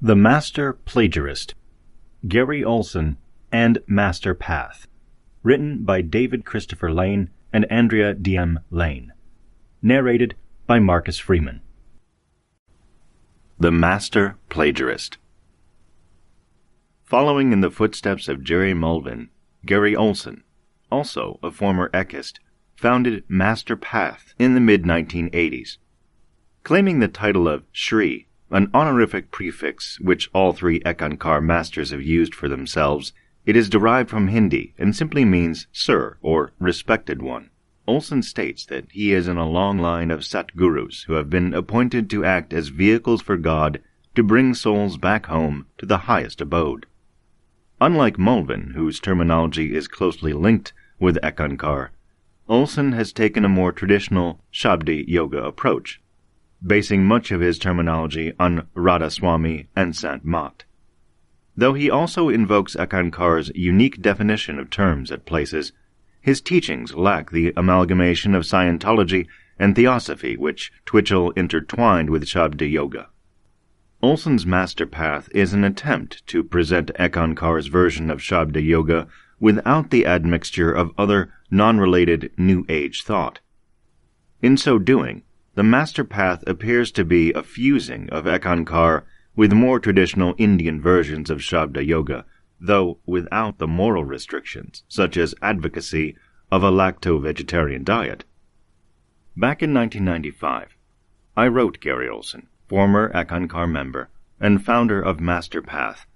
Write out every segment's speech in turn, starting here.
The Master Plagiarist, Gary Olsen and MasterPath, written by David Christopher Lane and Andrea D.M. Lane, narrated by Marcus Freeman. The Master Plagiarist. Following in the footsteps of Jerry Mulvin, Gary Olsen, also a former echist, founded MasterPath in the mid-1980s. Claiming the title of Shri, an honorific prefix which all three Ekankar masters have used for themselves, it is derived from Hindi and simply means sir or respected one. Olsen states that he is in a long line of Satgurus who have been appointed to act as vehicles for God to bring souls back home to the highest abode. Unlike Mulvin, whose terminology is closely linked with Ekankar, Olsen has taken a more traditional Shabda Yoga approach, basing much of his terminology on Radhaswami and Sant Mat. Though he also invokes Ekankar's unique definition of terms at places, his teachings lack the amalgamation of Scientology and Theosophy which Twitchell intertwined with Shabda Yoga. Olsen's MasterPath is an attempt to present Ekankar's version of Shabda Yoga without the admixture of other non-related New Age thought. In so doing, the MasterPath appears to be a fusing of Ekankar with more traditional Indian versions of Shabda Yoga, though without the moral restrictions, such as advocacy of a lacto-vegetarian diet. Back in 1995, I wrote Gary Olsen, former Ekankar member and founder of MasterPath,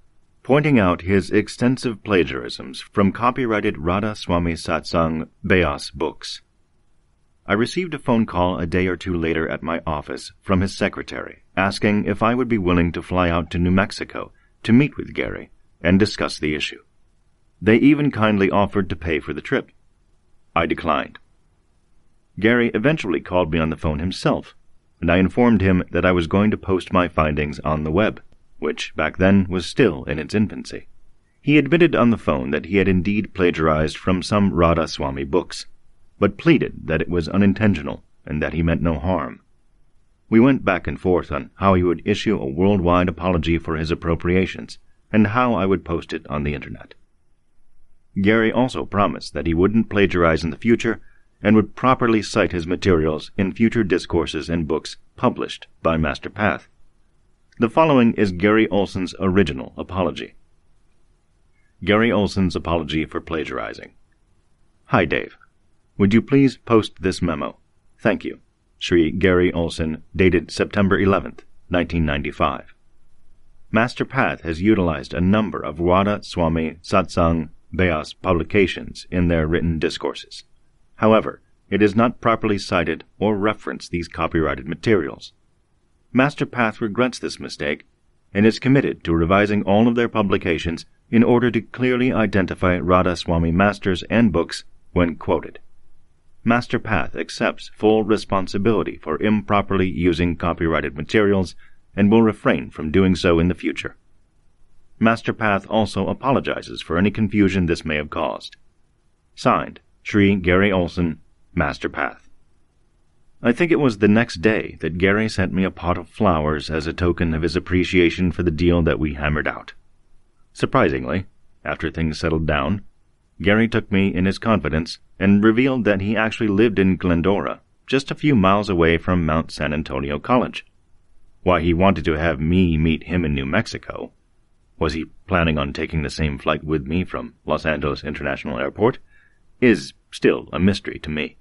pointing out his extensive plagiarisms from copyrighted Radha Swami Satsang Beas books. I received a phone call a day or two later at my office from his secretary, asking if I would be willing to fly out to New Mexico to meet with Gary and discuss the issue. They even kindly offered to pay for the trip. I declined. Gary eventually called me on the phone himself, and I informed him that I was going to post my findings on the web, which back then was still in its infancy. He admitted on the phone that he had indeed plagiarized from some Radha Swami books, but pleaded that it was unintentional and that he meant no harm. We went back and forth on how he would issue a worldwide apology for his appropriations and how I would post it on the internet. Gary also promised that he wouldn't plagiarize in the future and would properly cite his materials in future discourses and books published by MasterPath. The following is Gary Olsen's original apology. Gary Olsen's apology for plagiarizing. Hi, Dave. Would you please post this memo? Thank you. Shri Gary Olsen, dated September 11th, 1995. MasterPath has utilized a number of Radha Swami Satsang Beas publications in their written discourses. However, it is not properly cited or referenced these copyrighted materials. MasterPath regrets this mistake and is committed to revising all of their publications in order to clearly identify Radha Swami masters and books when quoted. MasterPath accepts full responsibility for improperly using copyrighted materials and will refrain from doing so in the future. MasterPath also apologizes for any confusion this may have caused. Signed, Shri Gary Olsen, MasterPath. I think it was the next day that Gary sent me a pot of flowers as a token of his appreciation for the deal that we hammered out. Surprisingly, after things settled down, Gary took me in his confidence and revealed that he actually lived in Glendora, just a few miles away from Mount San Antonio College. Why he wanted to have me meet him in New Mexico, was he planning on taking the same flight with me from Los Angeles International Airport, is still a mystery to me.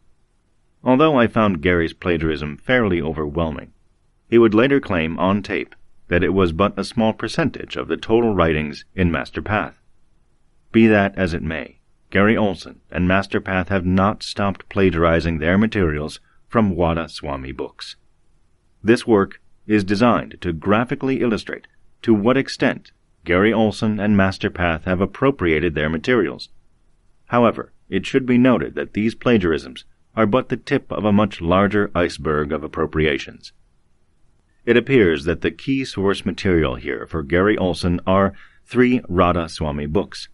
Although I found Gary's plagiarism fairly overwhelming, he would later claim on tape that it was but a small percentage of the total writings in MasterPath. Be that as it may, Gary Olsen and MasterPath have not stopped plagiarizing their materials from Radha Swami books. This work is designed to graphically illustrate to what extent Gary Olsen and MasterPath have appropriated their materials. However, it should be noted that these plagiarisms are but the tip of a much larger iceberg of appropriations. It appears that the key source material here for Gary Olsen are 3 Radha Swami books: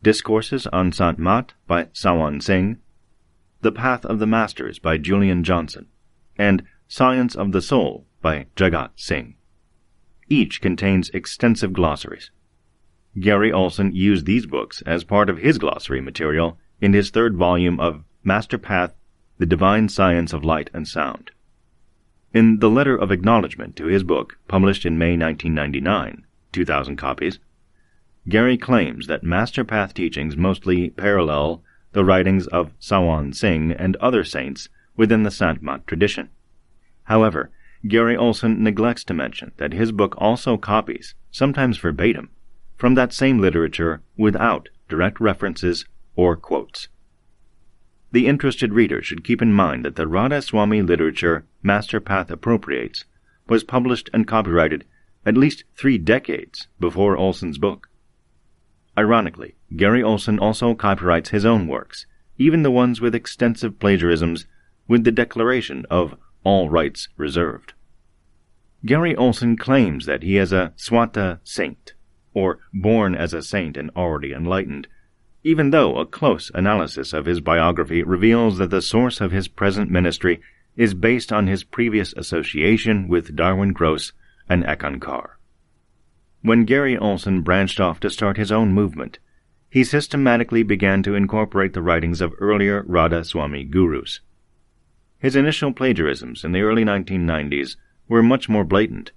Discourses on Sant Mat by Sawan Singh, The Path of the Masters by Julian Johnson, and Science of the Soul by Jagat Singh. Each contains extensive glossaries. Gary Olsen used these books as part of his glossary material in his third volume of MasterPath, The Divine Science of Light and Sound. In the letter of acknowledgement to his book, published in May 1999, 2,000 copies, Gary claims that MasterPath teachings mostly parallel the writings of Sawan Singh and other saints within the Sant-Mat tradition. However, Gary Olsen neglects to mention that his book also copies, sometimes verbatim, from that same literature without direct references or quotes. The interested reader should keep in mind that the Radha Swami literature MasterPath appropriates was published and copyrighted at least 3 decades before Olsen's book. Ironically, Gary Olsen also copyrights his own works, even the ones with extensive plagiarisms, with the declaration of all rights reserved. Gary Olsen claims that he is a Swata saint, or born as a saint and already enlightened, even though a close analysis of his biography reveals that the source of his present ministry is based on his previous association with Darwin Gross and Ekankar. When Gary Olsen branched off to start his own movement, he systematically began to incorporate the writings of earlier Radha Swami gurus. His initial plagiarisms in the early 1990s were much more blatant.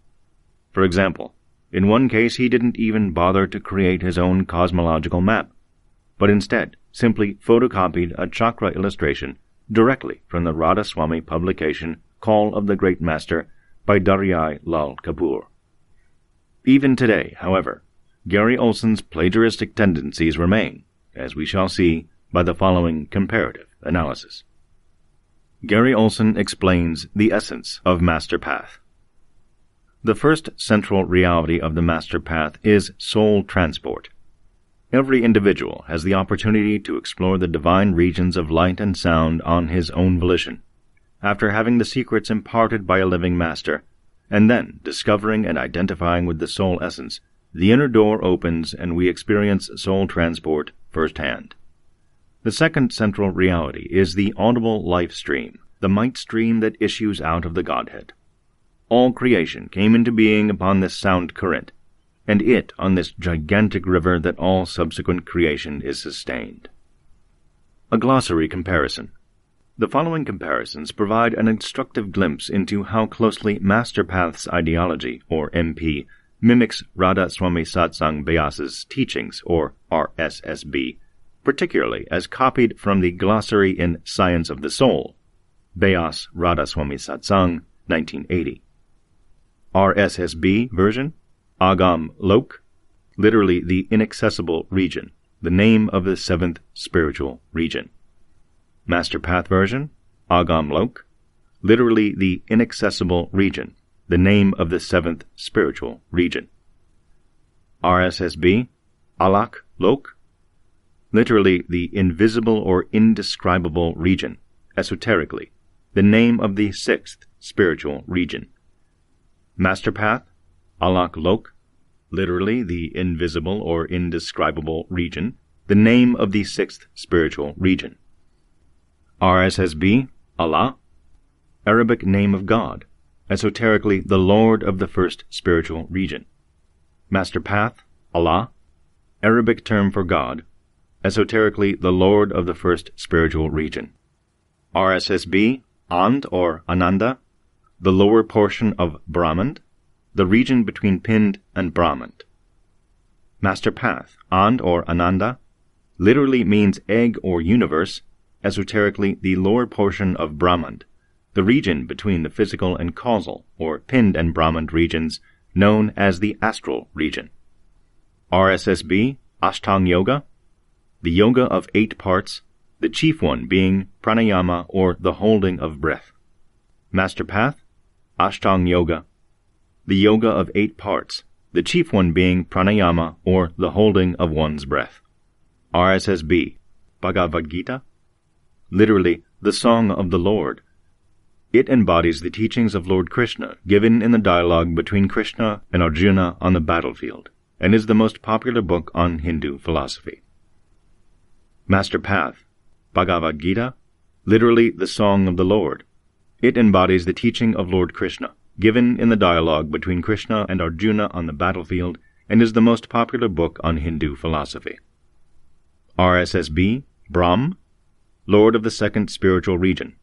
For example, in one case he didn't even bother to create his own cosmological map, but instead simply photocopied a chakra illustration directly from the Radha Swami publication Call of the Great Master by Daryai Lal Kapoor. Even today, however, Gary Olsen's plagiaristic tendencies remain, as we shall see by the following comparative analysis. Gary Olsen explains the essence of MasterPath. The first central reality of the MasterPath is soul transport. Every individual has the opportunity to explore the divine regions of light and sound on his own volition, after having the secrets imparted by a living master, and then discovering and identifying with the soul essence. The inner door opens and we experience soul transport firsthand. The second central reality is the audible life stream, the might stream that issues out of the Godhead. All creation came into being upon this sound current, and it on this gigantic river that all subsequent creation is sustained. A glossary comparison. The following comparisons provide an instructive glimpse into how closely MasterPath's ideology, or MP, mimics Radha Swami Satsang Beas's teachings, or RSSB, particularly as copied from the glossary in Science of the Soul, Beas Radha Swami Satsang, 1980. RSSB version, Agam Lok, literally the inaccessible region, the name of the seventh spiritual region. MasterPath version, Agam Lok, literally the inaccessible region, the name of the seventh spiritual region. RSSB, Alak Lok, literally the invisible or indescribable region, esoterically, the name of the sixth spiritual region. MasterPath, Alak Lok, literally the invisible or indescribable region, the name of the sixth spiritual region. RSSB, Allah, Arabic name of God, esoterically the Lord of the first spiritual region. MasterPath, Allah, Arabic term for God, esoterically the Lord of the first spiritual region. RSSB, And or Ananda, the lower portion of Brahman, the region between Pind and Brahman. MasterPath, And or Ananda, literally means egg or universe, esoterically the lower portion of Brahman, the region between the physical and causal, or Pind and Brahman regions, known as the astral region. RSSB, Ashtang Yoga, the yoga of 8 parts, the chief one being pranayama or the holding of breath. MasterPath, Ashtang Yoga, the yoga of 8 parts, the chief one being pranayama or the holding of one's breath. RSSB, Bhagavad Gita, literally the Song of the Lord. It embodies the teachings of Lord Krishna given in the dialogue between Krishna and Arjuna on the battlefield, and is the most popular book on Hindu philosophy. MasterPath, Bhagavad Gita, literally the Song of the Lord. It embodies the teaching of Lord Krishna, given in the dialogue between Krishna and Arjuna on the battlefield, and is the most popular book on Hindu philosophy. RSSB, Brahm, Lord of the second spiritual region,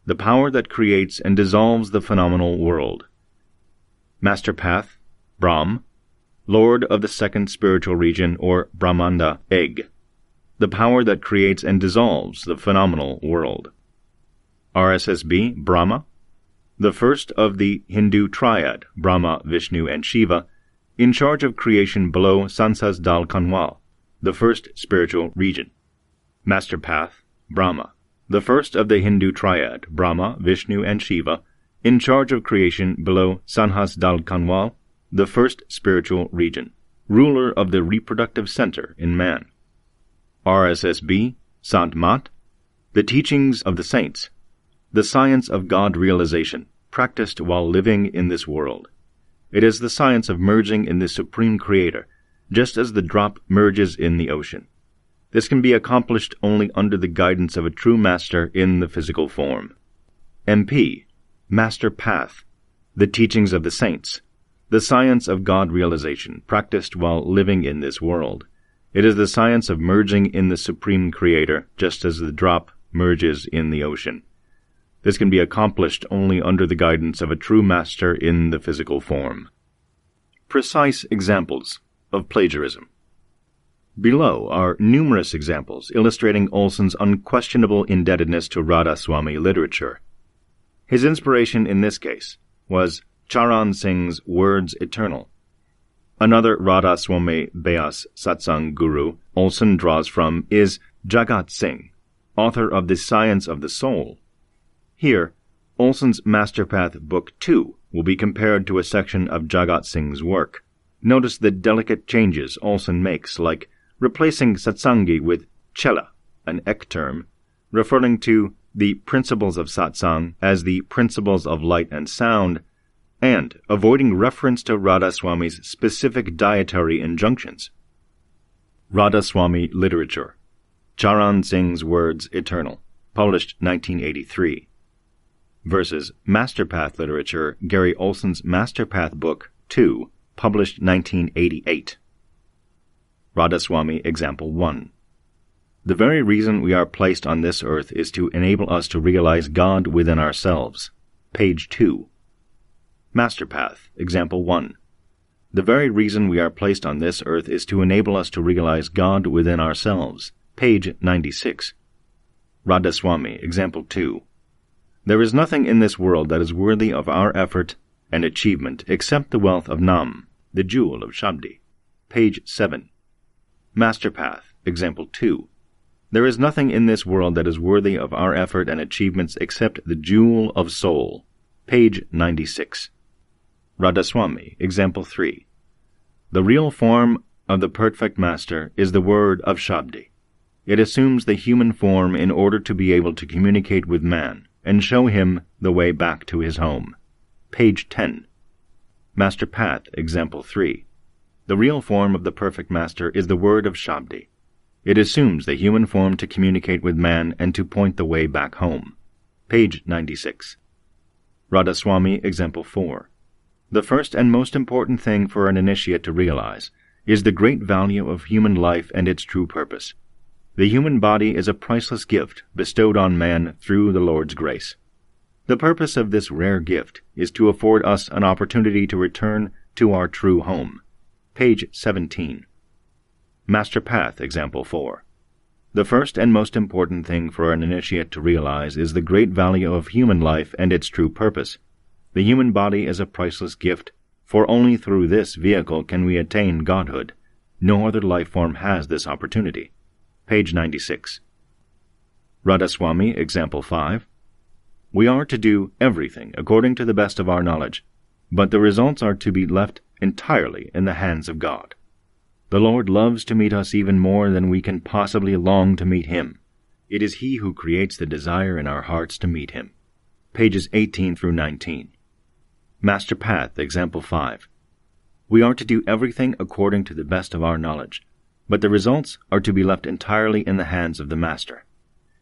the power that creates and dissolves the phenomenal world. MasterPath, Brahm, Lord of the second spiritual region, or Brahmanda, egg, the power that creates and dissolves the phenomenal world. RSSB, Brahma, the first of the Hindu triad, Brahma, Vishnu, and Shiva, in charge of creation below Sansas Dal Kanwal, the first spiritual region. MasterPath, Brahma, the first of the Hindu triad, Brahma, Vishnu, and Shiva, in charge of creation below Sanhas Dal Kanwal, the first spiritual region, ruler of the reproductive center in man. RSSB, Sant Mat, the teachings of the saints, the science of God realization, practiced while living in this world. It is the science of merging in the Supreme Creator, just as the drop merges in the ocean. This can be accomplished only under the guidance of a true master in the physical form. MP, Master Path, the teachings of the saints, the science of God realization, practiced while living in this world. It is the science of merging in the Supreme Creator, just as the drop merges in the ocean. This can be accomplished only under the guidance of a true master in the physical form. Precise examples of plagiarism. Below are numerous examples illustrating Olsen's unquestionable indebtedness to Radha-Swami literature. His inspiration in this case was Charan Singh's Words Eternal. Another Radha-Swami Beas satsang guru Olsen draws from is Jagat Singh, author of The Science of the Soul. Here, Olsen's MasterPath Book 2 will be compared to a section of Jagat Singh's work. Notice the delicate changes Olsen makes, like replacing satsangi with chela, an ek term, referring to the principles of satsang as the principles of light and sound, and avoiding reference to Radha-Swami's specific dietary injunctions. Radha-Swami Literature, Charan Singh's Words Eternal, published 1983, versus MasterPath Literature, Gary Olsen's MasterPath Book 2, published 1988. Radha-Swami Example 1. The very reason we are placed on this earth is to enable us to realize God within ourselves. Page 2. MasterPath Example 1. The very reason we are placed on this earth is to enable us to realize God within ourselves. Page 96. Radha-Swami Example 2. There is nothing in this world that is worthy of our effort and achievement except the wealth of Nam, the jewel of Shabdi. Page 7. MasterPath Example 2. There is nothing in this world that is worthy of our effort and achievements except the jewel of soul. Page 96. Radha-Swami Example 3. The real form of the perfect master is the word of Shabdi. It assumes the human form in order to be able to communicate with man and show him the way back to his home. Page 10. MasterPath Example 3. The real form of the perfect master is the word of Shabdi. It assumes the human form to communicate with man and to point the way back home. Page 96. Radha-Swami Example 4. The first and most important thing for an initiate to realize is the great value of human life and its true purpose. The human body is a priceless gift bestowed on man through the Lord's grace. The purpose of this rare gift is to afford us an opportunity to return to our true home. Page 17. MasterPath Example 4. The first and most important thing for an initiate to realize is the great value of human life and its true purpose. The human body is a priceless gift, for only through this vehicle can we attain godhood. No other life form has this opportunity. Page 96. Radha-Swami Example 5. We are to do everything according to the best of our knowledge, but the results are to be left entirely in the hands of God. The Lord loves to meet us even more than we can possibly long to meet Him. It is He who creates the desire in our hearts to meet Him. Pages 18 through 19. MasterPath Example 5. We are to do everything according to the best of our knowledge, but the results are to be left entirely in the hands of the Master.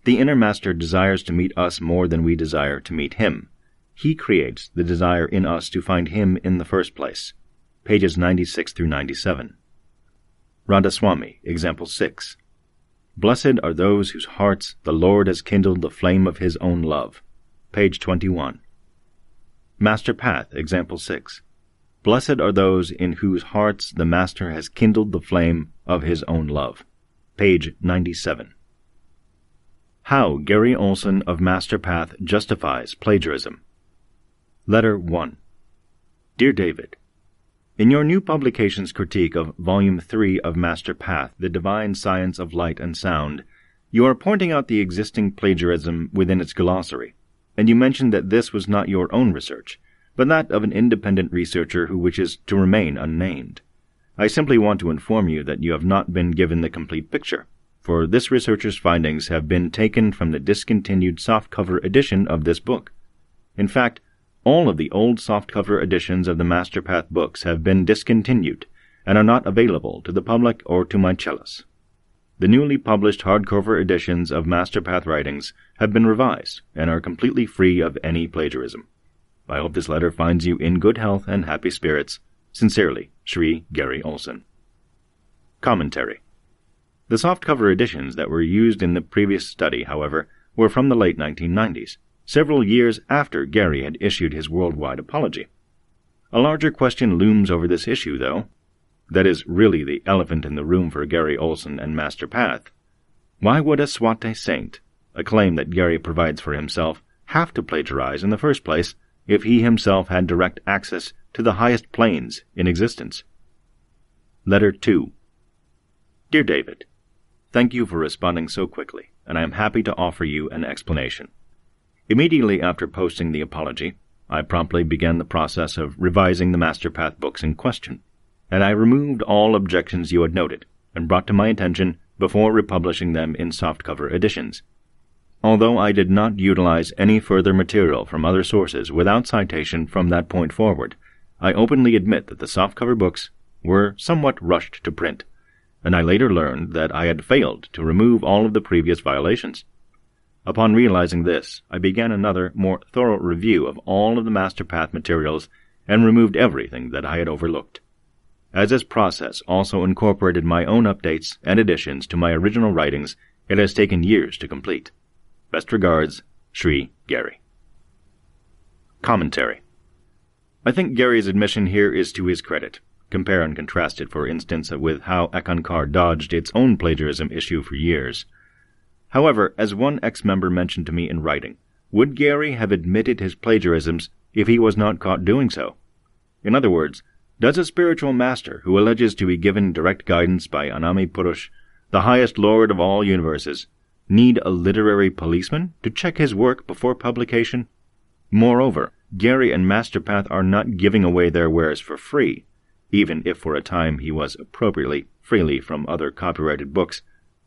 The inner Master desires to meet us more than we desire to meet Him. he creates the desire in us to find him in the first place. Pages 96 through 97. Radhaswami, example 6. Blessed are those whose hearts the Lord has kindled the flame of his own love. Page 21. Master Path, example 6. Blessed are those in whose hearts the Master has kindled the flame of his own love. Page 97. How Gary Olsen of Master Path justifies plagiarism. Letter 1. Dear David, in your new publication's critique of Volume 3 of Master Path, The Divine Science of Light and Sound, you are pointing out the existing plagiarism within its glossary, and you mentioned that this was not your own research, but that of an independent researcher who wishes to remain unnamed. I simply want to inform you that you have not been given the complete picture, for this researcher's findings have been taken from the discontinued softcover edition of this book. In fact, all of the old softcover editions of the Master Path books have been discontinued and are not available to the public or to my cellists. The newly published hardcover editions of Master Path writings have been revised and are completely free of any plagiarism. I hope this letter finds you in good health and happy spirits. Sincerely, Sri Gary Olsen. Commentary. The softcover editions that were used in the previous study, however, were from the late 1990s, several years after Gary had issued his worldwide apology. A larger question looms over this issue, though. That is really the elephant in the room for Gary Olsen and Master Path. Why would a Swate saint, a claim that Gary provides for himself, have to plagiarize in the first place if he himself had direct access to the highest planes in existence? Letter 2. Dear David, thank you for responding so quickly, and I am happy to offer you an explanation. Immediately after posting the apology, I promptly began the process of revising the Master Path books in question, and I removed all objections you had noted and brought to my attention before republishing them in softcover editions. Although I did not utilize any further material from other sources without citation from that point forward, I openly admit that the softcover books were somewhat rushed to print, and I later learned that I had failed to remove all of the previous violations. Upon realizing this, I began another, more thorough review of all of the Master Path materials and removed everything that I had overlooked. As this process also incorporated my own updates and additions to my original writings, it has taken years to complete. Best regards, Sri Gary. Commentary. I think Gary's admission here is to his credit. Compare and contrast it, for instance, with how Ekankar dodged its own plagiarism issue for years. However, as one ex-member mentioned to me in writing, would Gary have admitted his plagiarisms if he was not caught doing so? In other words, does a spiritual master who alleges to be given direct guidance by Anami Purush, the highest lord of all universes, need a literary policeman to check his work before publication? Moreover, Gary and Master Path are not giving away their wares for free, even if for a time he was appropriately freely from other copyrighted books,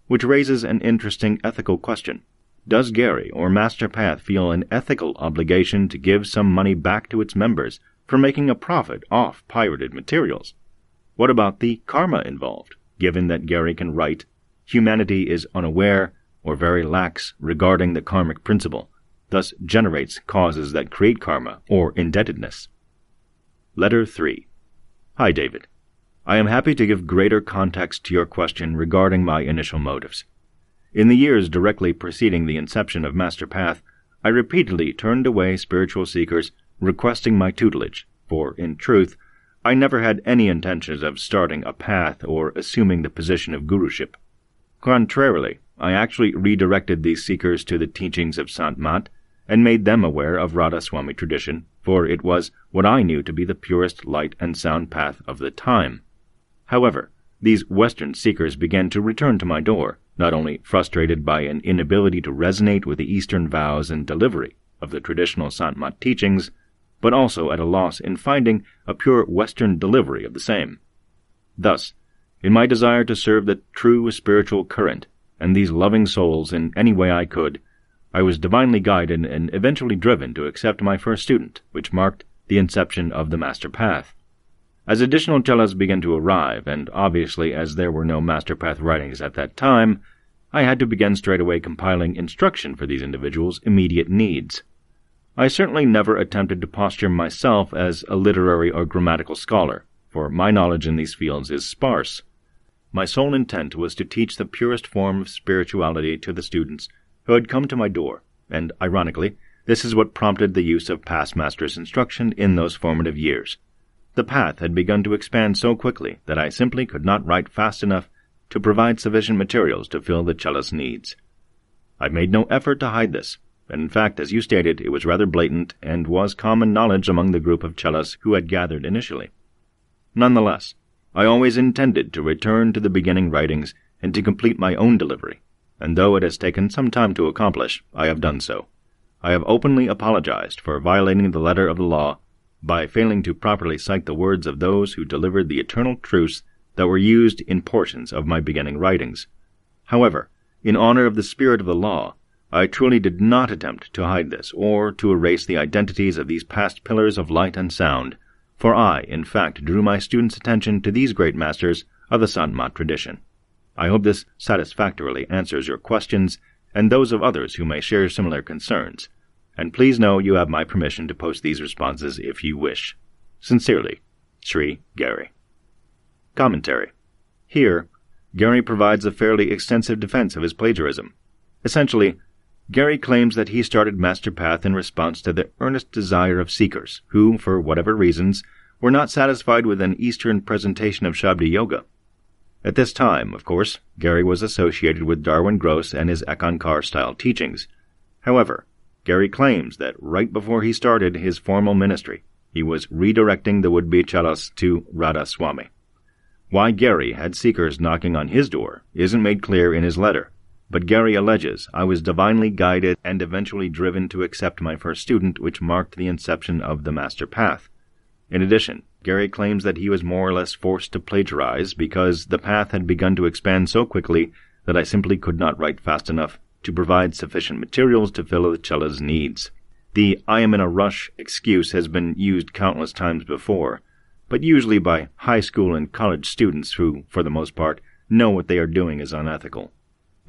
which raises an interesting ethical question. Does Gary or Master Path feel an ethical obligation to give some money back to its members for making a profit off pirated materials? What about the karma involved, given that Gary can write, "Humanity is unaware or very lax regarding the karmic principle, thus generates causes that create karma or indebtedness"? Letter 3. Hi, David. I am happy to give greater context to your question regarding my initial motives. In the years directly preceding the inception of Master Path, I repeatedly turned away spiritual seekers requesting my tutelage, for, in truth, I never had any intentions of starting a path or assuming the position of guruship. Contrarily, I actually redirected these seekers to the teachings of Sant Mat and made them aware of Radhaswami tradition, for it was what I knew to be the purest light and sound path of the time. However, these Western seekers began to return to my door, not only frustrated by an inability to resonate with the Eastern vows and delivery of the traditional Sant Mat teachings, but also at a loss in finding a pure Western delivery of the same. Thus, in my desire to serve the true spiritual current and these loving souls in any way I could, I was divinely guided and eventually driven to accept my first student, which marked the inception of the Master Path. As additional cellas began to arrive, and obviously as there were no Master Path writings at that time, I had to begin straightaway compiling instruction for these individuals' immediate needs. I certainly never attempted to posture myself as a literary or grammatical scholar, for my knowledge in these fields is sparse. My sole intent was to teach the purest form of spirituality to the students who had come to my door, and, ironically, this is what prompted the use of past masters' instruction in those formative years. The path had begun to expand so quickly that I simply could not write fast enough to provide sufficient materials to fill the cellist's needs. I made no effort to hide this, and in fact, as you stated, it was rather blatant and was common knowledge among the group of cellists who had gathered initially. Nonetheless, I always intended to return to the beginning writings and to complete my own delivery, and though it has taken some time to accomplish, I have done so. I have openly apologized for violating the letter of the law by failing to properly cite the words of those who delivered the eternal truths that were used in portions of my beginning writings. However, in honor of the spirit of the law, I truly did not attempt to hide this or to erase the identities of these past pillars of light and sound, for I, in fact, drew my students' attention to these great masters of the Sanmat tradition. I hope this satisfactorily answers your questions and those of others who may share similar concerns, and please know you have my permission to post these responses if you wish. Sincerely, Sri Gary. Commentary. Here, Gary provides a fairly extensive defense of his plagiarism. Essentially, Gary claims that he started MasterPath in response to the earnest desire of seekers who, for whatever reasons, were not satisfied with an Eastern presentation of Shabda Yoga. At this time, of course, Gary was associated with Darwin Gross and his Ekankar-style teachings. However, Gary claims that right before he started his formal ministry, he was redirecting the would-be chellists to Radha Swami. Why Gary had seekers knocking on his door isn't made clear in his letter, but Gary alleges I was divinely guided and eventually driven to accept my first student, which marked the inception of the Master Path. In addition, Gary claims that he was more or less forced to plagiarize because the path had begun to expand so quickly that I simply could not write fast enough to provide sufficient materials to fill the cella's needs. The "I am in a rush" excuse has been used countless times before, but usually by high school and college students who, for the most part, know what they are doing is unethical.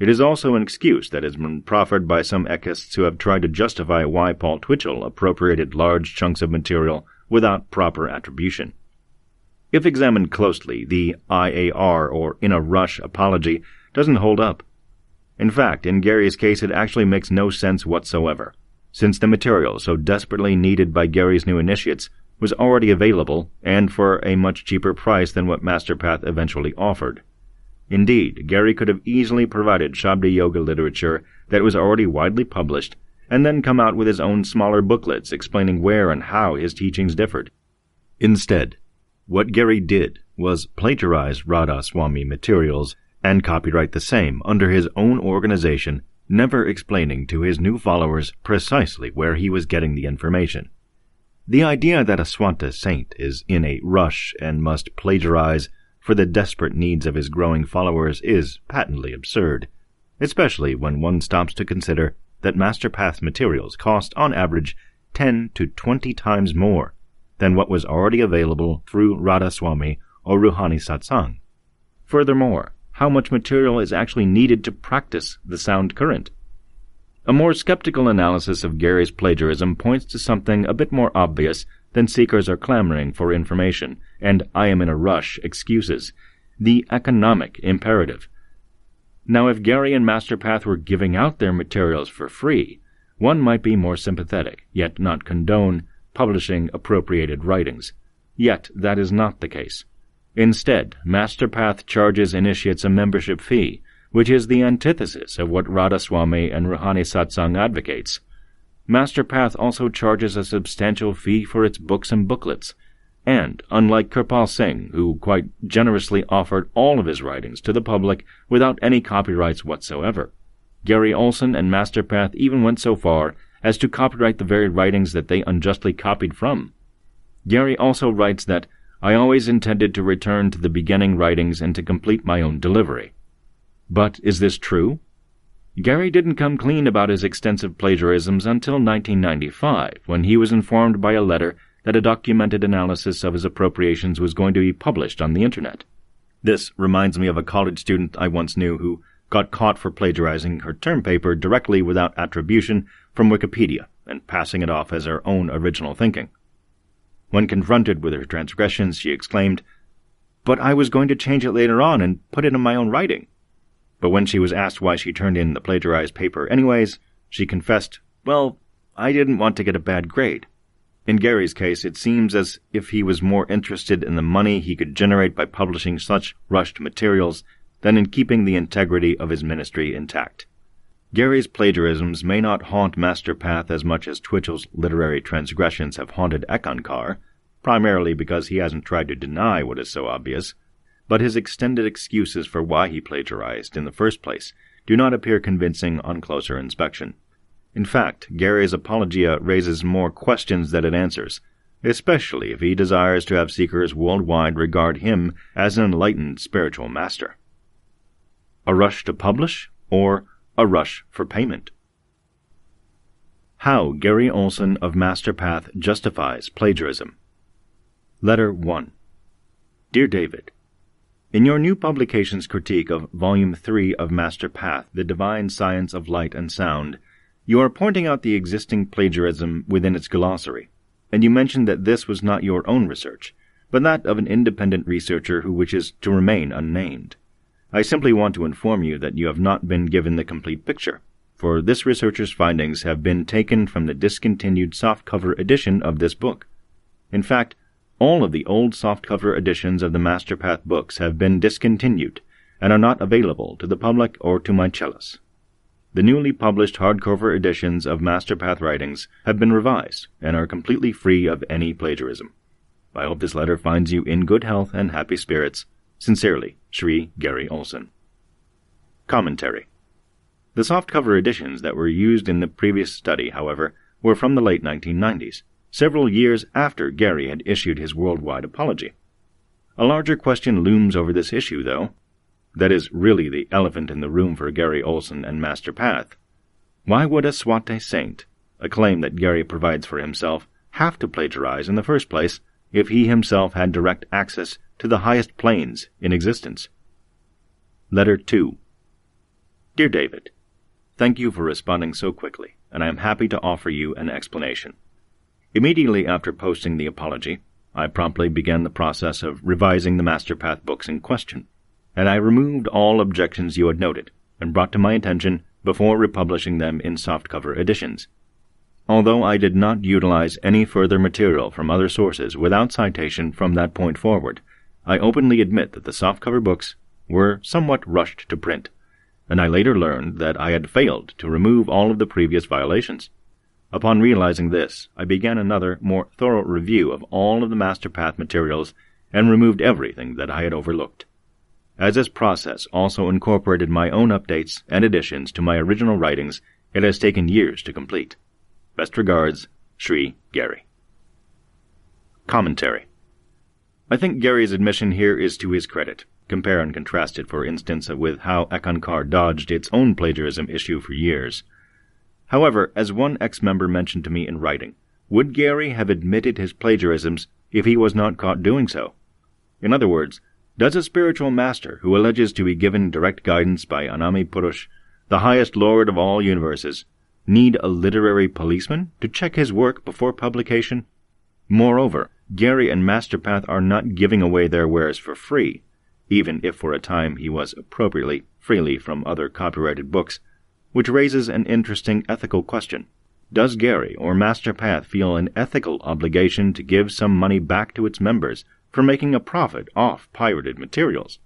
It is also an excuse that has been proffered by some ekists who have tried to justify why Paul Twitchell appropriated large chunks of material without proper attribution. If examined closely, the IAR, or in a rush apology, doesn't hold up. In fact, in Gary's case, it actually makes no sense whatsoever, since the material so desperately needed by Gary's new initiates was already available and for a much cheaper price than what MasterPath eventually offered. Indeed, Gary could have easily provided Shabda Yoga literature that was already widely published and then come out with his own smaller booklets explaining where and how his teachings differed. Instead, what Gary did was plagiarize Radha Swami materials and copyright the same under his own organization, never explaining to his new followers precisely where he was getting the information. The idea that a Swanta saint is in a rush and must plagiarize for the desperate needs of his growing followers is patently absurd, especially when one stops to consider that MasterPath materials cost on average 10 to 20 times more than what was already available through Radha Swami or Ruhani Satsang. Furthermore, how much material is actually needed to practice the sound current? A more skeptical analysis of Gary's plagiarism points to something a bit more obvious than seekers are clamoring for information and "I am in a rush" excuses, the economic imperative. Now, if Gary and MasterPath were giving out their materials for free, one might be more sympathetic, yet not condone, publishing appropriated writings. Yet that is not the case. Instead, MasterPath charges initiates a membership fee, which is the antithesis of what Radha Swami and Ruhani Satsang advocates. MasterPath also charges a substantial fee for its books and booklets, and, unlike Kirpal Singh, who quite generously offered all of his writings to the public without any copyrights whatsoever, Gary Olsen and MasterPath even went so far as to copyright the very writings that they unjustly copied from. Gary also writes that, "I always intended to return to the beginning writings and to complete my own delivery." But is this true? Gary didn't come clean about his extensive plagiarisms until 1995, when he was informed by a letter that a documented analysis of his appropriations was going to be published on the Internet. This reminds me of a college student I once knew who got caught for plagiarizing her term paper directly without attribution from Wikipedia and passing it off as her own original thinking. When confronted with her transgressions, she exclaimed, "But I was going to change it later on and put it in my own writing." But when she was asked why she turned in the plagiarized paper anyways, she confessed, "Well, I didn't want to get a bad grade." In Gary's case, it seems as if he was more interested in the money he could generate by publishing such rushed materials than in keeping the integrity of his ministry intact. Gary's plagiarisms may not haunt MasterPath as much as Twitchell's literary transgressions have haunted Ekankar, primarily because he hasn't tried to deny what is so obvious, but his extended excuses for why he plagiarized in the first place do not appear convincing on closer inspection. In fact, Gary's apologia raises more questions than it answers, especially if he desires to have seekers worldwide regard him as an enlightened spiritual master. A rush to publish, or a rush for payment? How Gary Olsen of MasterPath justifies plagiarism. Letter 1. Dear David, in your new publication's critique of Volume 3 of MasterPath, The Divine Science of Light and Sound, you are pointing out the existing plagiarism within its glossary, and you mentioned that this was not your own research, but that of an independent researcher who wishes to remain unnamed. I simply want to inform you that you have not been given the complete picture, for this researcher's findings have been taken from the discontinued softcover edition of this book. In fact, all of the old softcover editions of the MasterPath books have been discontinued and are not available to the public or to my cellus. The newly published hardcover editions of MasterPath writings have been revised and are completely free of any plagiarism. I hope this letter finds you in good health and happy spirits. Sincerely, Sri Gary Olsen. Commentary. The softcover editions that were used in the previous study, however, were from the late 1990s, several years after Gary had issued his worldwide apology. A larger question looms over this issue, though. That is really the elephant in the room for Gary Olsen and MasterPath. Why would a Swate saint, a claim that Gary provides for himself, have to plagiarize in the first place if he himself had direct access to the highest planes in existence? Letter 2. Dear David, thank you for responding so quickly, and I am happy to offer you an explanation. Immediately after posting the apology, I promptly began the process of revising the MasterPath books in question, and I removed all objections you had noted and brought to my attention before republishing them in softcover editions. Although I did not utilize any further material from other sources without citation from that point forward, I openly admit that the softcover books were somewhat rushed to print, and I later learned that I had failed to remove all of the previous violations. Upon realizing this, I began another, more thorough review of all of the MasterPath materials and removed everything that I had overlooked. As this process also incorporated my own updates and additions to my original writings, it has taken years to complete. Best regards, Sri Gary. Commentary. I think Gary's admission here is to his credit. Compare and contrast it, for instance, with how Ekankar dodged its own plagiarism issue for years. However, as one ex-member mentioned to me in writing, would Gary have admitted his plagiarisms if he was not caught doing so? In other words, does a spiritual master who alleges to be given direct guidance by Anami Purush, the highest lord of all universes, need a literary policeman to check his work before publication? Moreover, Gary and MasterPath are not giving away their wares for free, even if for a time he was appropriately freely from other copyrighted books, which raises an interesting ethical question. Does Gary or MasterPath feel an ethical obligation to give some money back to its members for making a profit off pirated materials?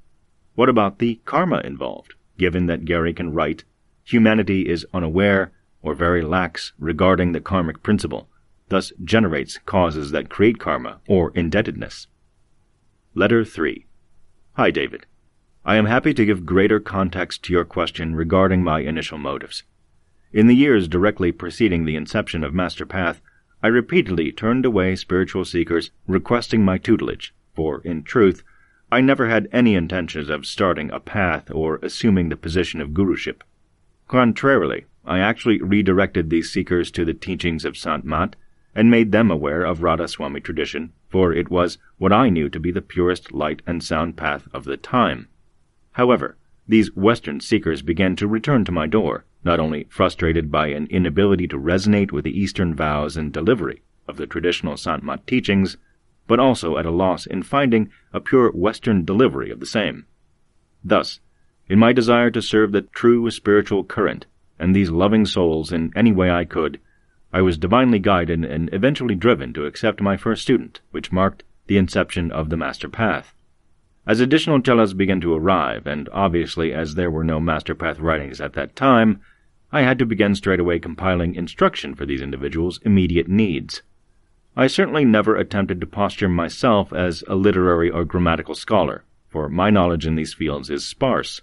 What about the karma involved, given that Gary can write, humanity is unaware or very lax regarding the karmic principle, thus generates causes that create karma or indebtedness? Letter 3. Hi, David. I am happy to give greater context to your question regarding my initial motives. In the years directly preceding the inception of MasterPath, I repeatedly turned away spiritual seekers requesting my tutelage, for, in truth, I never had any intentions of starting a path or assuming the position of guruship. Contrarily, I actually redirected these seekers to the teachings of Sant Mat and made them aware of Radha Swami tradition, for it was what I knew to be the purest light and sound path of the time. However, these Western seekers began to return to my door, not only frustrated by an inability to resonate with the Eastern vows and delivery of the traditional Sant Mat teachings, but also at a loss in finding a pure Western delivery of the same. Thus, in my desire to serve the true spiritual current and these loving souls in any way I could, I was divinely guided and eventually driven to accept my first student, which marked the inception of the Master Path. As additional cellos began to arrive, and obviously as there were no Master Path writings at that time, I had to begin straightaway compiling instruction for these individuals' immediate needs. I certainly never attempted to posture myself as a literary or grammatical scholar, for my knowledge in these fields is sparse.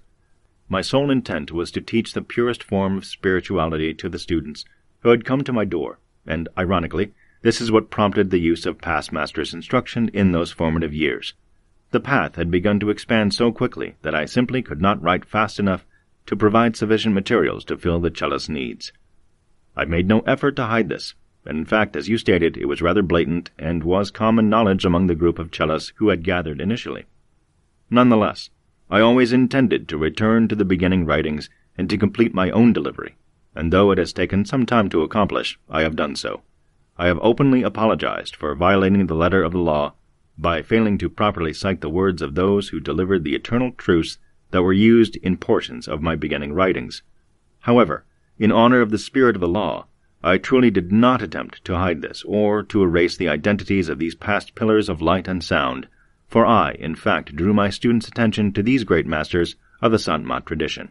My sole intent was to teach the purest form of spirituality to the students who had come to my door, and, ironically, this is what prompted the use of past masters' instruction in those formative years. The path had begun to expand so quickly that I simply could not write fast enough to provide sufficient materials to fill the cellist's needs. I made no effort to hide this, and in fact, as you stated, it was rather blatant and was common knowledge among the group of cellists who had gathered initially. Nonetheless, I always intended to return to the beginning writings and to complete my own delivery, and though it has taken some time to accomplish, I have done so. I have openly apologized for violating the letter of the law by failing to properly cite the words of those who delivered the eternal truths that were used in portions of my beginning writings. However, in honor of the spirit of the law, I truly did not attempt to hide this or to erase the identities of these past pillars of light and sound, for I, in fact, drew my students' attention to these great masters of the Sant Mat tradition.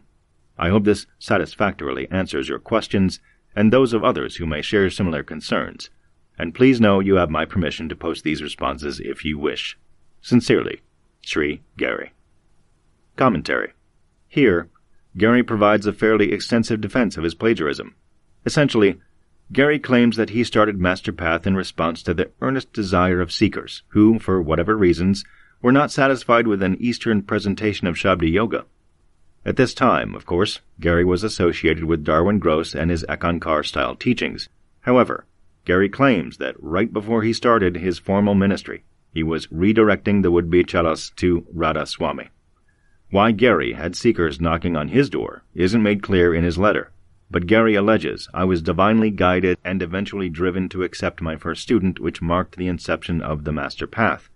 I hope this satisfactorily answers your questions and those of others who may share similar concerns, and please know you have my permission to post these responses if you wish. Sincerely, Sri Gary. Commentary. Here, Gary provides a fairly extensive defense of his plagiarism. Essentially, Gary claims that he started MasterPath in response to the earnest desire of seekers who, for whatever reasons, were not satisfied with an Eastern presentation of Shabda Yoga. At this time, of course, Gary was associated with Darwin Gross and his Ekankar-style teachings. However, Gary claims that right before he started his formal ministry, he was redirecting the would-be cellists to Radha Swami. Why Gary had seekers knocking on his door isn't made clear in his letter, but Gary alleges I was divinely guided and eventually driven to accept my first student, which marked the inception of the Master Path.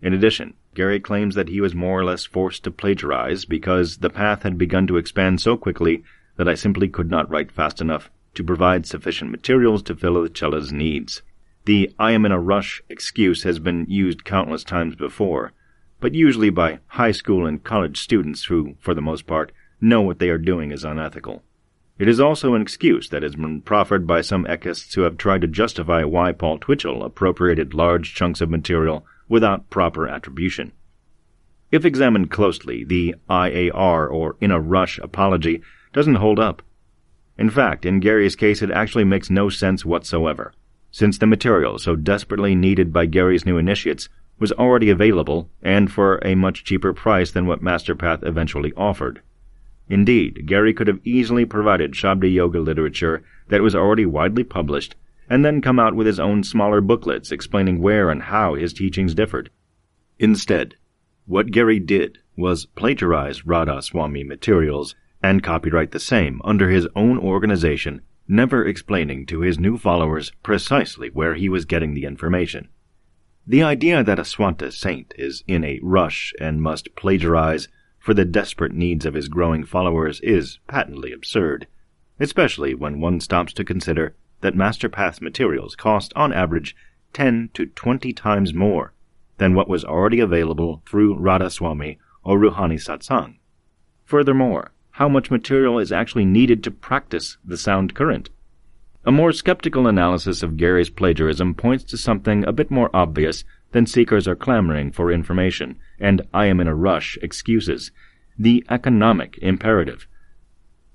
In addition, Gary claims that he was more or less forced to plagiarize because the path had begun to expand so quickly that I simply could not write fast enough to provide sufficient materials to fill the cellist's needs. The "I am in a rush" excuse has been used countless times before, but usually by high school and college students who, for the most part, know what they are doing is unethical. It is also an excuse that has been proffered by some ekists who have tried to justify why Paul Twitchell appropriated large chunks of material without proper attribution. If examined closely, the IAR, or in a rush apology, doesn't hold up. In fact, in Gary's case it actually makes no sense whatsoever, since the material so desperately needed by Gary's new initiates was already available and for a much cheaper price than what MasterPath eventually offered. Indeed, Gary could have easily provided Shabda Yoga literature that was already widely published and then come out with his own smaller booklets explaining where and how his teachings differed. Instead, what Gary did was plagiarize Radha Swami materials and copyright the same under his own organization, never explaining to his new followers precisely where he was getting the information. The idea that a Swanta saint is in a rush and must plagiarize for the desperate needs of his growing followers is patently absurd, especially when one stops to consider that MasterPath's materials cost on average 10 to 20 times more than what was already available through Radha Swami or Ruhani Satsang. Furthermore, how much material is actually needed to practice the sound current? A more skeptical analysis of Gary's plagiarism points to something a bit more obvious than seekers are clamoring for information and "I am in a rush" excuses: the economic imperative.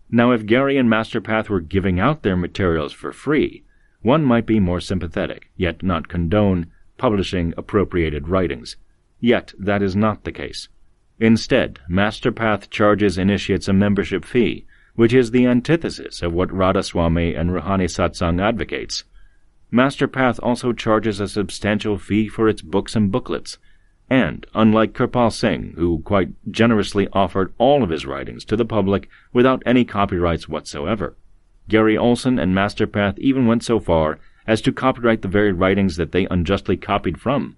Now, if Gary and MasterPath were giving out their materials for free, one might be more sympathetic, yet not condone, publishing appropriated writings. Yet that is not the case. Instead, MasterPath charges initiates a membership fee, which is the antithesis of what Radha Swami and Ruhani Satsang advocates. MasterPath also charges a substantial fee for its books and booklets, and, unlike Kirpal Singh, who quite generously offered all of his writings to the public without any copyrights whatsoever, Gary Olsen and MasterPath even went so far as to copyright the very writings that they unjustly copied from.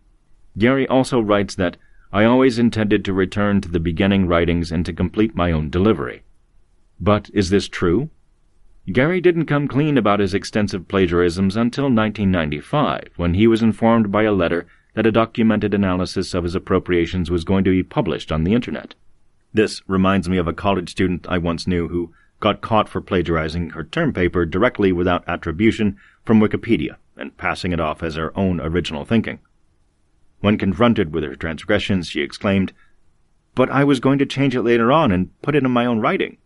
Gary also writes that, "I always intended to return to the beginning writings and to complete my own delivery." But is this true? Gary didn't come clean about his extensive plagiarisms until 1995, when he was informed by a letter that a documented analysis of his appropriations was going to be published on the Internet. This reminds me of a college student I once knew who got caught for plagiarizing her term paper directly without attribution from Wikipedia and passing it off as her own original thinking. When confronted with her transgressions, she exclaimed, "But I was going to change it later on and put it in my own writing."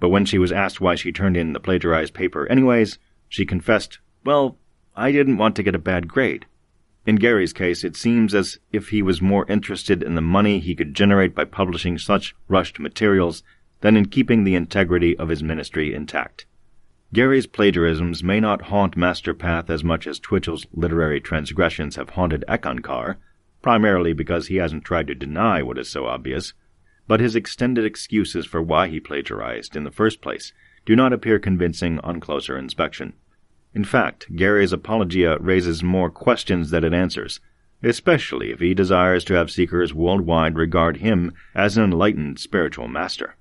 But when she was asked why she turned in the plagiarized paper anyways, she confessed, "Well, I didn't want to get a bad grade." In Gary's case, it seems as if he was more interested in the money he could generate by publishing such rushed materials than in keeping the integrity of his ministry intact. Gary's plagiarisms may not haunt MasterPath as much as Twitchell's literary transgressions have haunted Ekankar, primarily because he hasn't tried to deny what is so obvious, but his extended excuses for why he plagiarized in the first place do not appear convincing on closer inspection. In fact, Gary's apologia raises more questions than it answers, especially if he desires to have seekers worldwide regard him as an enlightened spiritual master.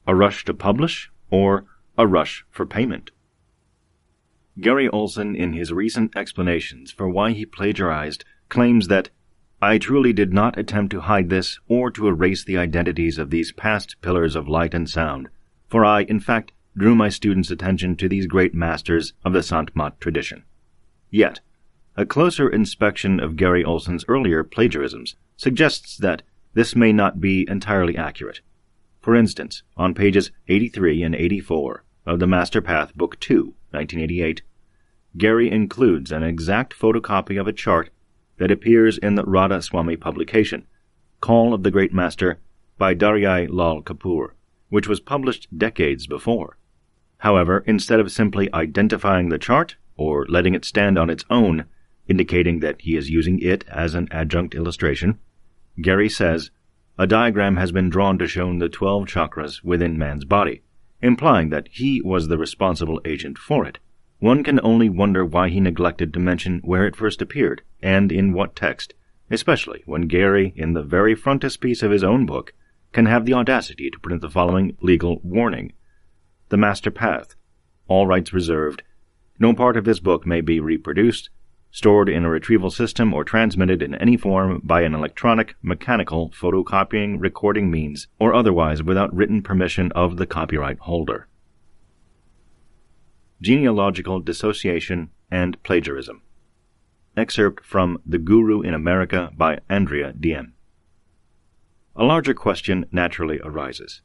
A rush to publish, or a rush for payment? Gary Olsen, in his recent explanations for why he plagiarized, claims that, "I truly did not attempt to hide this or to erase the identities of these past pillars of light and sound, for I, in fact, drew my students' attention to these great masters of the Sant Mat tradition." Yet, a closer inspection of Gary Olsen's earlier plagiarisms suggests that this may not be entirely accurate. For instance, on pages 83 and 84 of the MasterPath Book 2, 1988, Gary includes an exact photocopy of a chart that appears in the Radha Swami publication, Call of the Great Master, by Daryai Lal Kapoor, which was published decades before. However, instead of simply identifying the chart, or letting it stand on its own, indicating that he is using it as an adjunct illustration, Gary says, "A diagram has been drawn to show the 12 chakras within man's body, implying that he was the responsible agent for it. One can only wonder why he neglected to mention where it first appeared, and in what text, especially when Gary, in the very frontispiece of his own book, can have the audacity to print the following legal warning. The Master Path. All rights reserved. No part of this book may be reproduced, stored in a retrieval system, or transmitted in any form by an electronic, mechanical, photocopying, recording means, or otherwise without written permission of the copyright holder." Genealogical Dissociation and Plagiarism. Excerpt from The Guru in America by Andrea Diem. A larger question naturally arises.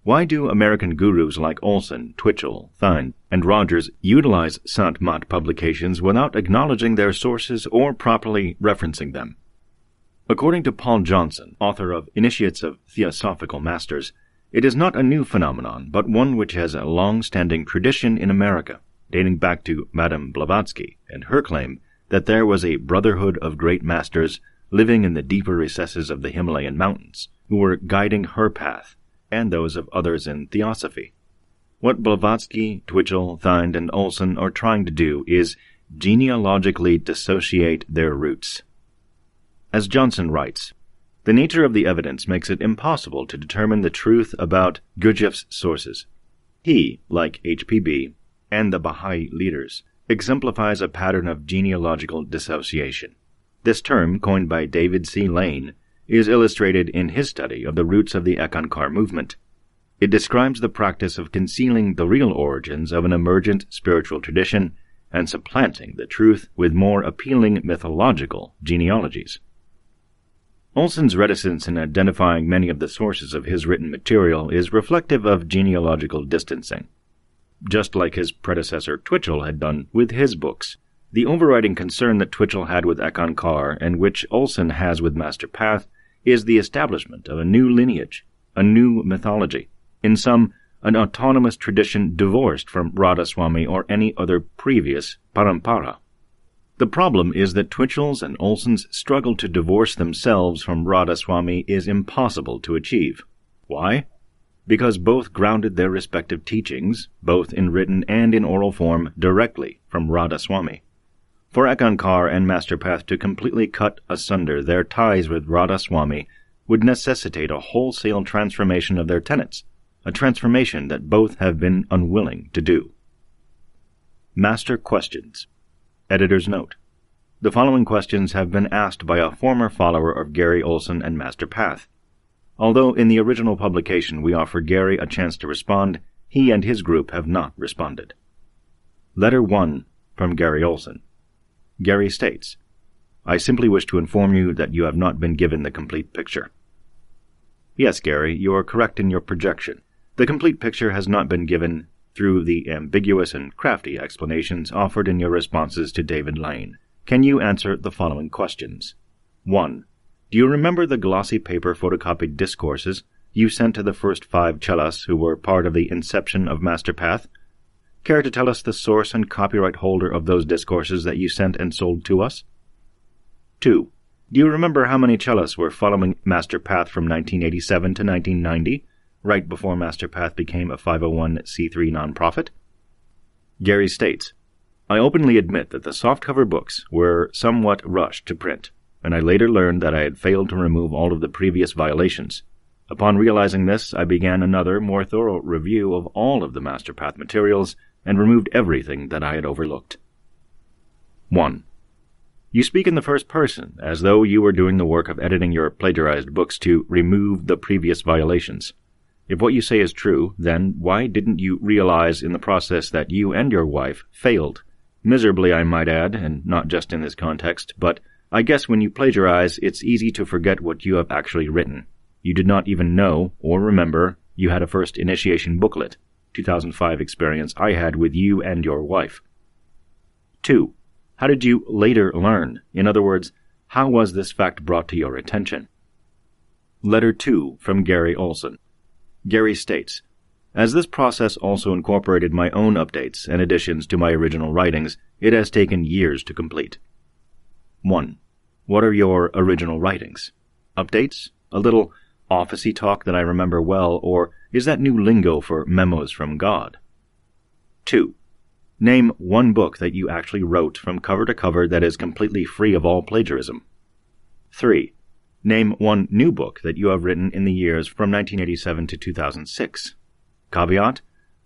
Why do American gurus like Olsen, Twitchell, Thine, and Rogers utilize Sant Mat publications without acknowledging their sources or properly referencing them? According to Paul Johnson, author of Initiates of Theosophical Masters, it is not a new phenomenon, but one which has a long-standing tradition in America, dating back to Madame Blavatsky and her claim that there was a brotherhood of great masters living in the deeper recesses of the Himalayan mountains, who were guiding her path and those of others in Theosophy. What Blavatsky, Twitchell, Thine, and Olsen are trying to do is genealogically dissociate their roots. As Johnson writes, the nature of the evidence makes it impossible to determine the truth about Gurdjieff's sources. He, like HPB and the Baha'i leaders, exemplifies a pattern of genealogical dissociation. This term, coined by David C. Lane, is illustrated in his study of the roots of the Ekankar movement. It describes the practice of concealing the real origins of an emergent spiritual tradition and supplanting the truth with more appealing mythological genealogies. Olsen's reticence in identifying many of the sources of his written material is reflective of genealogical distancing. Just like his predecessor Twitchell had done with his books, the overriding concern that Twitchell had with Ekankar and which Olsen has with MasterPath is the establishment of a new lineage, a new mythology, in sum, an autonomous tradition divorced from Radhaswami or any other previous parampara. The problem is that Twitchell's and Olsen's struggle to divorce themselves from Radhaswami is impossible to achieve. Why? because both grounded their respective teachings, both in written and in oral form, directly from Radha Swami. For Ekankar and MasterPath to completely cut asunder their ties with Radha Swami would necessitate a wholesale transformation of their tenets, a transformation that both have been unwilling to do. Master Questions. Editor's Note. The following questions have been asked by a former follower of Gary Olsen and MasterPath. Although in the original publication we offer Gary a chance to respond, he and his group have not responded. Letter 1 from Gary Olsen. Gary states, I simply wish to inform you that you have not been given the complete picture. Yes, Gary, you are correct in your projection. The complete picture has not been given through the ambiguous and crafty explanations offered in your responses to David Lane. Can you answer the following questions? 1. Do you remember the glossy paper photocopied discourses you sent to the first 5 chelas who were part of the inception of MasterPath? Care to tell us the source and copyright holder of those discourses that you sent and sold to us? 2. Do you remember how many chelas were following MasterPath from 1987 to 1990, right before MasterPath became a 501c3 nonprofit? Gary states, I openly admit that the softcover books were somewhat rushed to print, and I later learned that I had failed to remove all of the previous violations. Upon realizing this, I began another, more thorough review of all of the MasterPath materials and removed everything that I had overlooked. 1. You speak in the first person, as though you were doing the work of editing your plagiarized books to remove the previous violations. If what you say is true, then why didn't you realize in the process that you and your wife failed? Miserably, I might add, and not just in this context, but I guess when you plagiarize, it's easy to forget what you have actually written. You did not even know or remember you had a first initiation booklet, 2005 experience I had with you and your wife. 2. How did you later learn? In other words, how was this fact brought to your attention? Letter 2 from Gary Olsen. Gary states, as this process also incorporated my own updates and additions to my original writings, it has taken years to complete. 1. What are your original writings? Updates? A little officey talk that I remember well, or is that new lingo for memos from God? 2. Name one book that you actually wrote from cover to cover that is completely free of all plagiarism. 3. Name one new book that you have written in the years from 1987 to 2006. Caveat: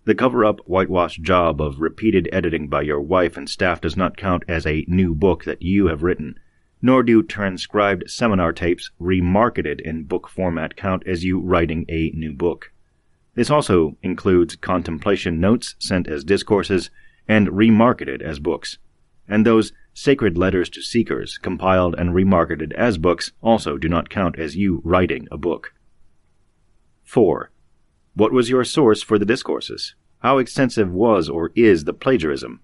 the cover-up, whitewash job of repeated editing by your wife and staff does not count as a new book that you have written, nor do transcribed seminar tapes remarketed in book format count as you writing a new book. This also includes contemplation notes sent as discourses and remarketed as books, and those sacred letters to seekers compiled and remarketed as books also do not count as you writing a book. 4. What was your source for the discourses? How extensive was or is the plagiarism?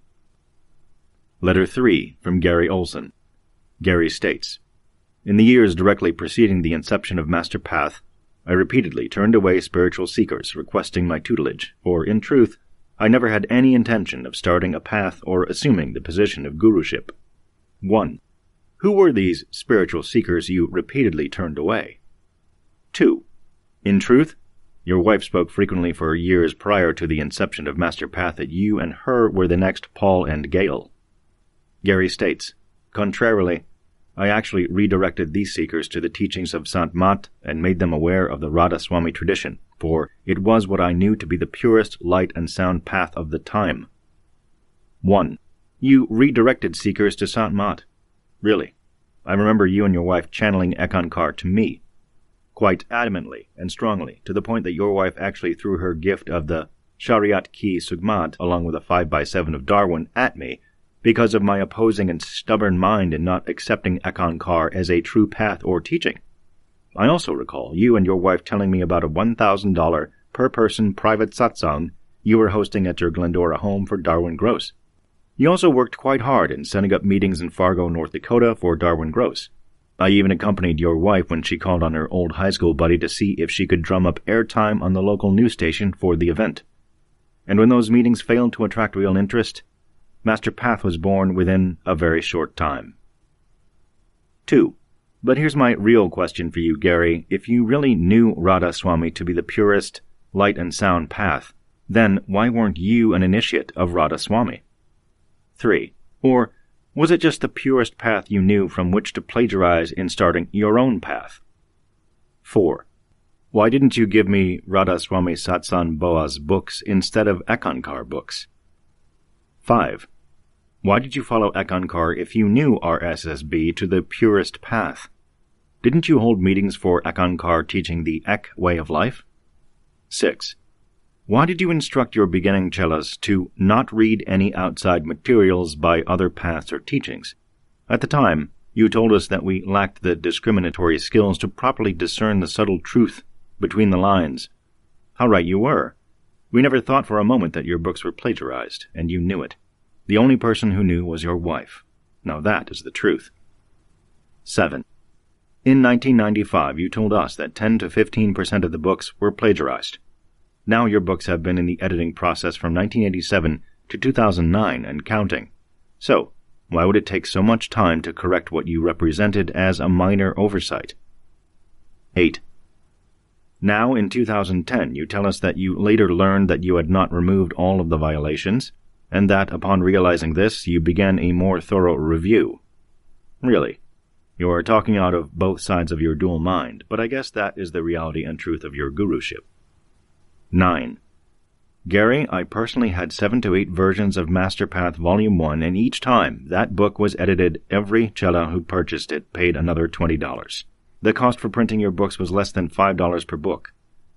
Letter 3 from Gary Olsen. Gary states, in the years directly preceding the inception of MasterPath, I repeatedly turned away spiritual seekers requesting my tutelage, for, in truth, I never had any intention of starting a path or assuming the position of guruship. 1. Who were these spiritual seekers you repeatedly turned away? 2. In truth, your wife spoke frequently for years prior to the inception of MasterPath that you and her were the next Paul and Gail. Gary states, contrarily, I actually redirected these seekers to the teachings of Sant Mat and made them aware of the Radha Swami tradition, for it was what I knew to be the purest light and sound path of the time. 1. You redirected seekers to Sant Mat. Really. I remember you and your wife channeling Ekankar to me, quite adamantly and strongly, to the point that your wife actually threw her gift of the Shariat Ki Sugmat along with a 5x7 of Darwin at me, because of my opposing and stubborn mind in not accepting Ekankar as a true path or teaching. I also recall you and your wife telling me about a $1,000 per-person private satsang you were hosting at your Glendora home for Darwin Gross. You also worked quite hard in setting up meetings in Fargo, North Dakota for Darwin Gross. I even accompanied your wife when she called on her old high school buddy to see if she could drum up airtime on the local news station for the event. And when those meetings failed to attract real interest, MasterPath was born within a very short time. 2. But here's my real question for you, Gary. If you really knew Radha Swami to be the purest, light and sound path, then why weren't you an initiate of Radha Swami? 3. Or was it just the purest path you knew from which to plagiarize in starting your own path? 4. Why didn't you give me Radha Swami Satsan Boa's books instead of Ekankar books? 5. Why did you follow Ekankar if you knew RSSB to the purest path? Didn't you hold meetings for Ekankar teaching the Ek way of life? 6. Why did you instruct your beginning chelas to not read any outside materials by other paths or teachings? At the time, you told us that we lacked the discriminatory skills to properly discern the subtle truth between the lines. How right you were. We never thought for a moment that your books were plagiarized, and you knew it. The only person who knew was your wife. Now that is the truth. 7. In 1995, you told us that 10 to 15% of the books were plagiarized. Now your books have been in the editing process from 1987 to 2009 and counting. So, why would it take so much time to correct what you represented as a minor oversight? 8. Now, in 2010, you tell us that you later learned that you had not removed all of the violations, and that upon realizing this, you began a more thorough review. Really, you are talking out of both sides of your dual mind, but I guess that is the reality and truth of your guruship. 9. Gary, I personally had 7 to 8 versions of MasterPath Volume 1, and each time that book was edited, every chela who purchased it paid another $20. The cost for printing your books was less than $5 per book.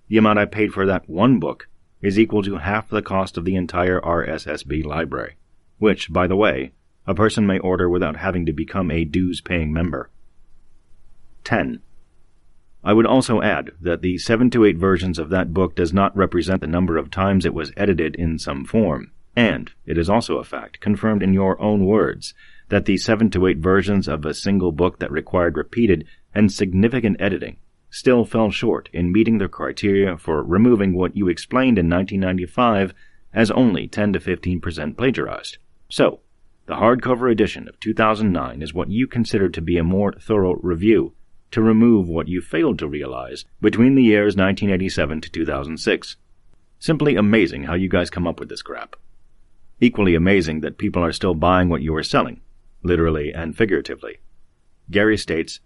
The amount I paid for that one book is equal to half the cost of the entire RSSB library, which, by the way, a person may order without having to become a dues-paying member. 10. I would also add that the 7 to 8 versions of that book does not represent the number of times it was edited in some form, and it is also a fact, confirmed in your own words, that the 7 to 8 versions of a single book that required repeated and significant editing still fell short in meeting the criteria for removing what you explained in 1995 as only 10 to 15% plagiarized. So, the hardcover edition of 2009 is what you consider to be a more thorough review to remove what you failed to realize between the years 1987 to 2006. Simply amazing how you guys come up with this crap. Equally amazing that people are still buying what you are selling, literally and figuratively. Gary states,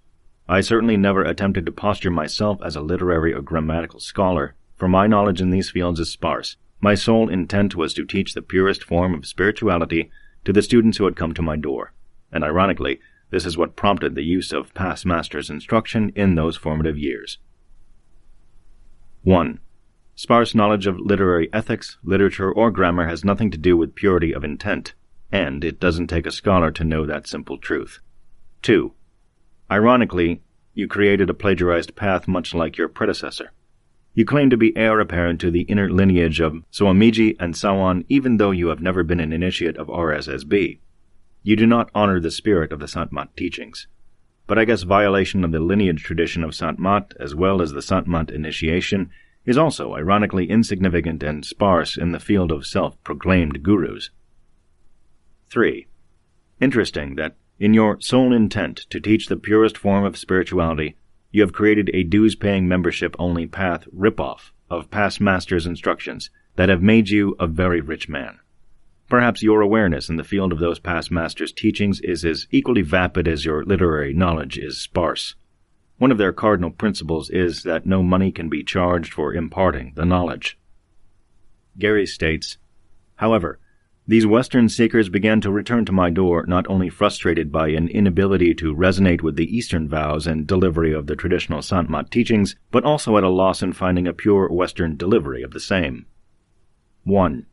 I certainly never attempted to posture myself as a literary or grammatical scholar, for my knowledge in these fields is sparse. My sole intent was to teach the purest form of spirituality to the students who had come to my door, and ironically, this is what prompted the use of past masters' instruction in those formative years. 1. Sparse knowledge of literary ethics, literature, or grammar has nothing to do with purity of intent, and it doesn't take a scholar to know that simple truth. 2. Ironically, you created a plagiarized path much like your predecessor. You claim to be heir apparent to the inner lineage of Swamiji and Sawan even though you have never been an initiate of RSSB. You do not honor the spirit of the Santmat teachings. But I guess violation of the lineage tradition of Santmat as well as the Santmat initiation is also ironically insignificant and sparse in the field of self-proclaimed gurus. 3. Interesting that in your sole intent to teach the purest form of spirituality, you have created a dues-paying membership-only path ripoff of past masters' instructions that have made you a very rich man. Perhaps your awareness in the field of those past masters' teachings is as equally vapid as your literary knowledge is sparse. One of their cardinal principles is that no money can be charged for imparting the knowledge. Gary states, however, these Western seekers began to return to my door not only frustrated by an inability to resonate with the Eastern vows and delivery of the traditional Santmat teachings, but also at a loss in finding a pure Western delivery of the same. 1.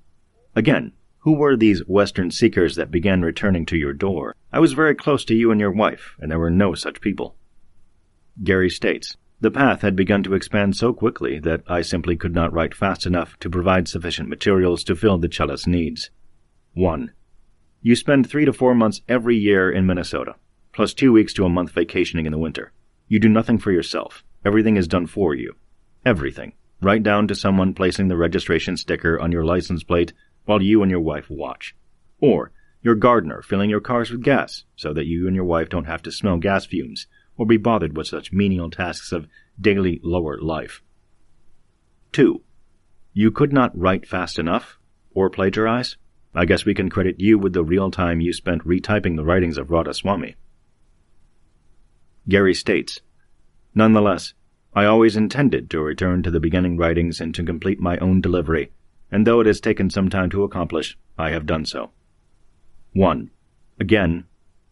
Again, who were these Western seekers that began returning to your door? I was very close to you and your wife, and there were no such people. Gary states, the path had begun to expand so quickly that I simply could not write fast enough to provide sufficient materials to fill the cellist's needs. 1. You spend 3 to 4 months every year in Minnesota, plus 2 weeks to a month vacationing in the winter. You do nothing for yourself. Everything is done for you. Everything. Right down to someone placing the registration sticker on your license plate while you and your wife watch. Or your gardener filling your cars with gas so that you and your wife don't have to smell gas fumes or be bothered with such menial tasks of daily lower life. 2. You could not write fast enough? Or plagiarize? I guess we can credit you with the real time you spent retyping the writings of Radhaswami. Gary states, nonetheless, I always intended to return to the beginning writings and to complete my own delivery, and though it has taken some time to accomplish, I have done so. 1. Again,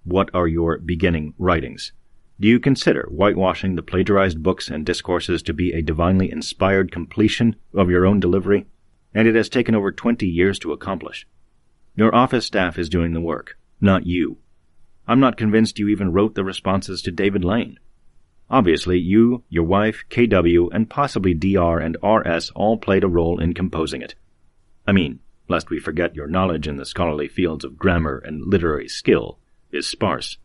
what are your beginning writings? Do you consider whitewashing the plagiarized books and discourses to be a divinely inspired completion of your own delivery? And it has taken over 20 years to accomplish. Your office staff is doing the work, not you. I'm not convinced you even wrote the responses to David Lane. Obviously, you, your wife, KW, and possibly DR and RS all played a role in composing it. I mean, lest we forget your knowledge in the scholarly fields of grammar and literary skill is sparse.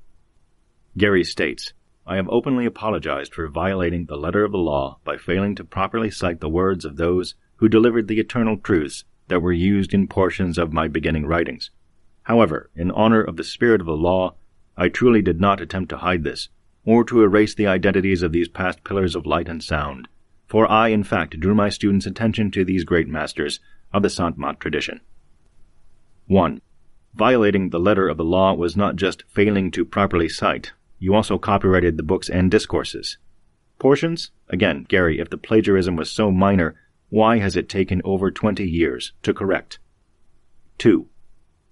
Gary states, I have openly apologized for violating the letter of the law by failing to properly cite the words of those who delivered the eternal truths that were used in portions of my beginning writings. However, in honor of the spirit of the law, I truly did not attempt to hide this, or to erase the identities of these past pillars of light and sound, for I, in fact, drew my students' attention to these great masters of the Sant Mat tradition. 1. Violating the letter of the law was not just failing to properly cite, you also copyrighted the books and discourses. Portions? Again, Gary, if the plagiarism was so minor, why has it taken over 20 years to correct? 2.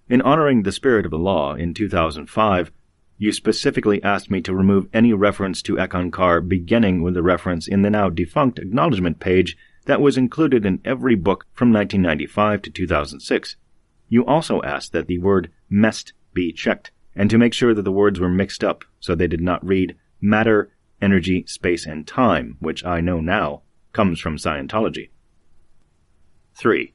In honoring the spirit of the law in 2005, you specifically asked me to remove any reference to Ekankar beginning with the reference in the now defunct acknowledgement page that was included in every book from 1995 to 2006. You also asked that the word mest be checked, and to make sure that the words were mixed up so they did not read matter, energy, space, and time, which I know now comes from Scientology. 3.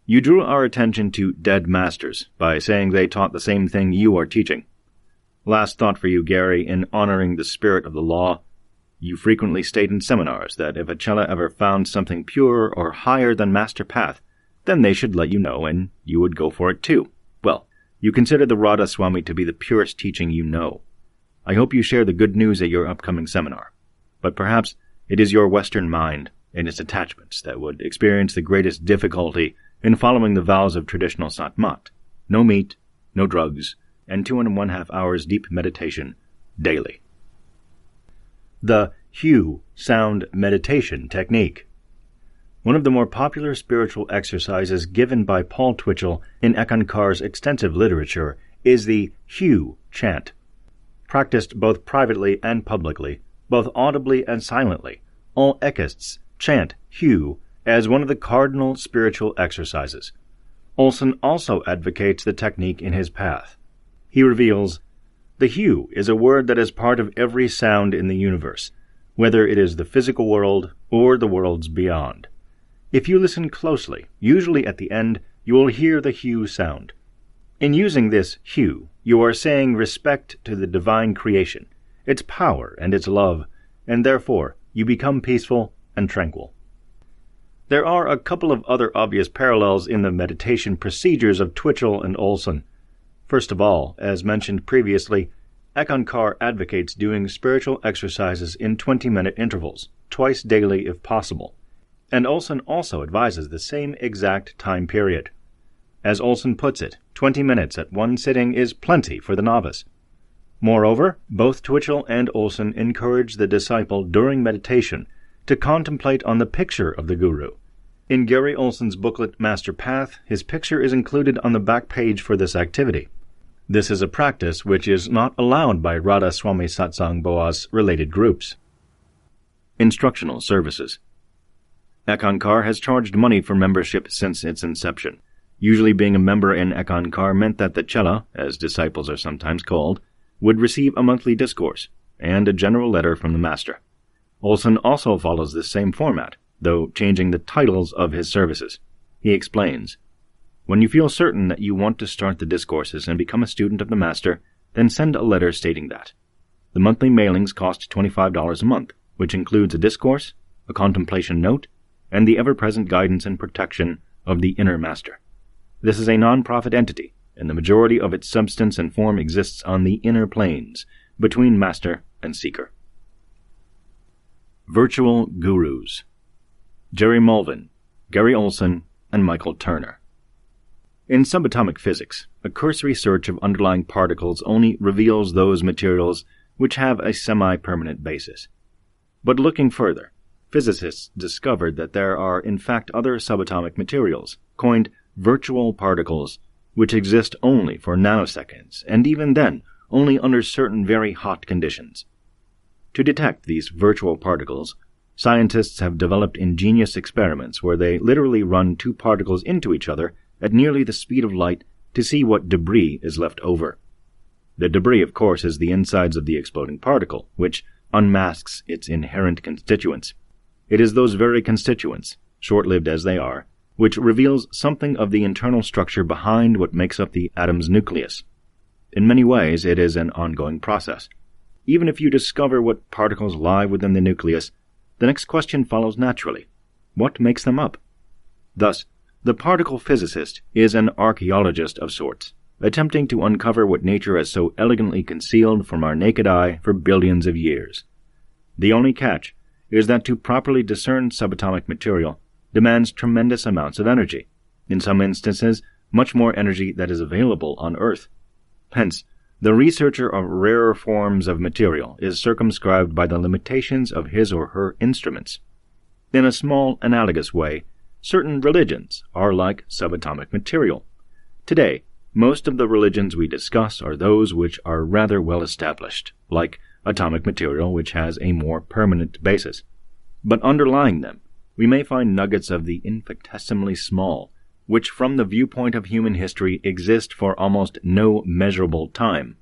You drew our attention to dead masters by saying they taught the same thing you are teaching. Last thought for you, Gary, in honoring the spirit of the law, you frequently state in seminars that if a Chela ever found something purer or higher than Master Path, then they should let you know and you would go for it too. Well, you consider the Radhaswami to be the purest teaching you know. I hope you share the good news at your upcoming seminar. But perhaps it is your Western mind and its attachments that would experience the greatest difficulty in following the vows of traditional Satmat. No meat, no drugs, and 2.5 hours deep meditation daily. The hue sound meditation technique. One of the more popular spiritual exercises given by Paul Twitchell in Ekankar's extensive literature is the hue chant. Practiced both privately and publicly, both audibly and silently, all Ekists chant hue as one of the cardinal spiritual exercises. Olsen also advocates the technique in his path. He reveals, the hue is a word that is part of every sound in the universe, whether it is the physical world or the worlds beyond. If you listen closely, usually at the end, you will hear the hue sound. In using this hue, you are saying respect to the divine creation, its power and its love, and therefore you become peaceful and tranquil. There are a couple of other obvious parallels in the meditation procedures of Twitchell and Olsen. First of all, as mentioned previously, Ekankar advocates doing spiritual exercises in 20-minute intervals, twice daily if possible, and Olsen also advises the same exact time period. As Olsen puts it, 20 minutes at one sitting is plenty for the novice. Moreover, both Twitchell and Olsen encourage the disciple during meditation to contemplate on the picture of the Guru. In Gary Olsen's booklet Master Path, his picture is included on the back page for this activity. This is a practice which is not allowed by Radhaswami Satsang Boas related groups. Instructional services. Ekankar has charged money for membership since its inception. Usually being a member in Ekankar meant that the Chela, as disciples are sometimes called, would receive a monthly discourse and a general letter from the master. Olsen also follows this same format, though changing the titles of his services. He explains, when you feel certain that you want to start the discourses and become a student of the master, then send a letter stating that. The monthly mailings cost $25 a month, which includes a discourse, a contemplation note, and the ever-present guidance and protection of the inner master. This is a non-profit entity, and the majority of its substance and form exists on the inner planes, between master and seeker. Virtual Gurus. Jerry Mulvin, Gary Olsen and Michael Turner. In subatomic physics, a cursory search of underlying particles only reveals those materials which have a semi-permanent basis. But looking further, physicists discovered that there are in fact other subatomic materials, coined virtual particles, which exist only for nanoseconds, and even then, only under certain very hot conditions. To detect these virtual particles, scientists have developed ingenious experiments where they literally run two particles into each other at nearly the speed of light to see what debris is left over. The debris, of course, is the insides of the exploding particle, which unmasks its inherent constituents. It is those very constituents, short-lived as they are, which reveals something of the internal structure behind what makes up the atom's nucleus. In many ways, it is an ongoing process. Even if you discover what particles lie within the nucleus, the next question follows naturally. What makes them up? Thus, the particle physicist is an archaeologist of sorts, attempting to uncover what nature has so elegantly concealed from our naked eye for billions of years. The only catch is that to properly discern subatomic material demands tremendous amounts of energy, in some instances much more energy that is available on Earth. Hence, the researcher of rarer forms of material is circumscribed by the limitations of his or her instruments. In a small, analogous way, certain religions are like subatomic material. Today, most of the religions we discuss are those which are rather well established, like atomic material which has a more permanent basis. But underlying them, we may find nuggets of the infinitesimally small, which from the viewpoint of human history exist for almost no measurable time.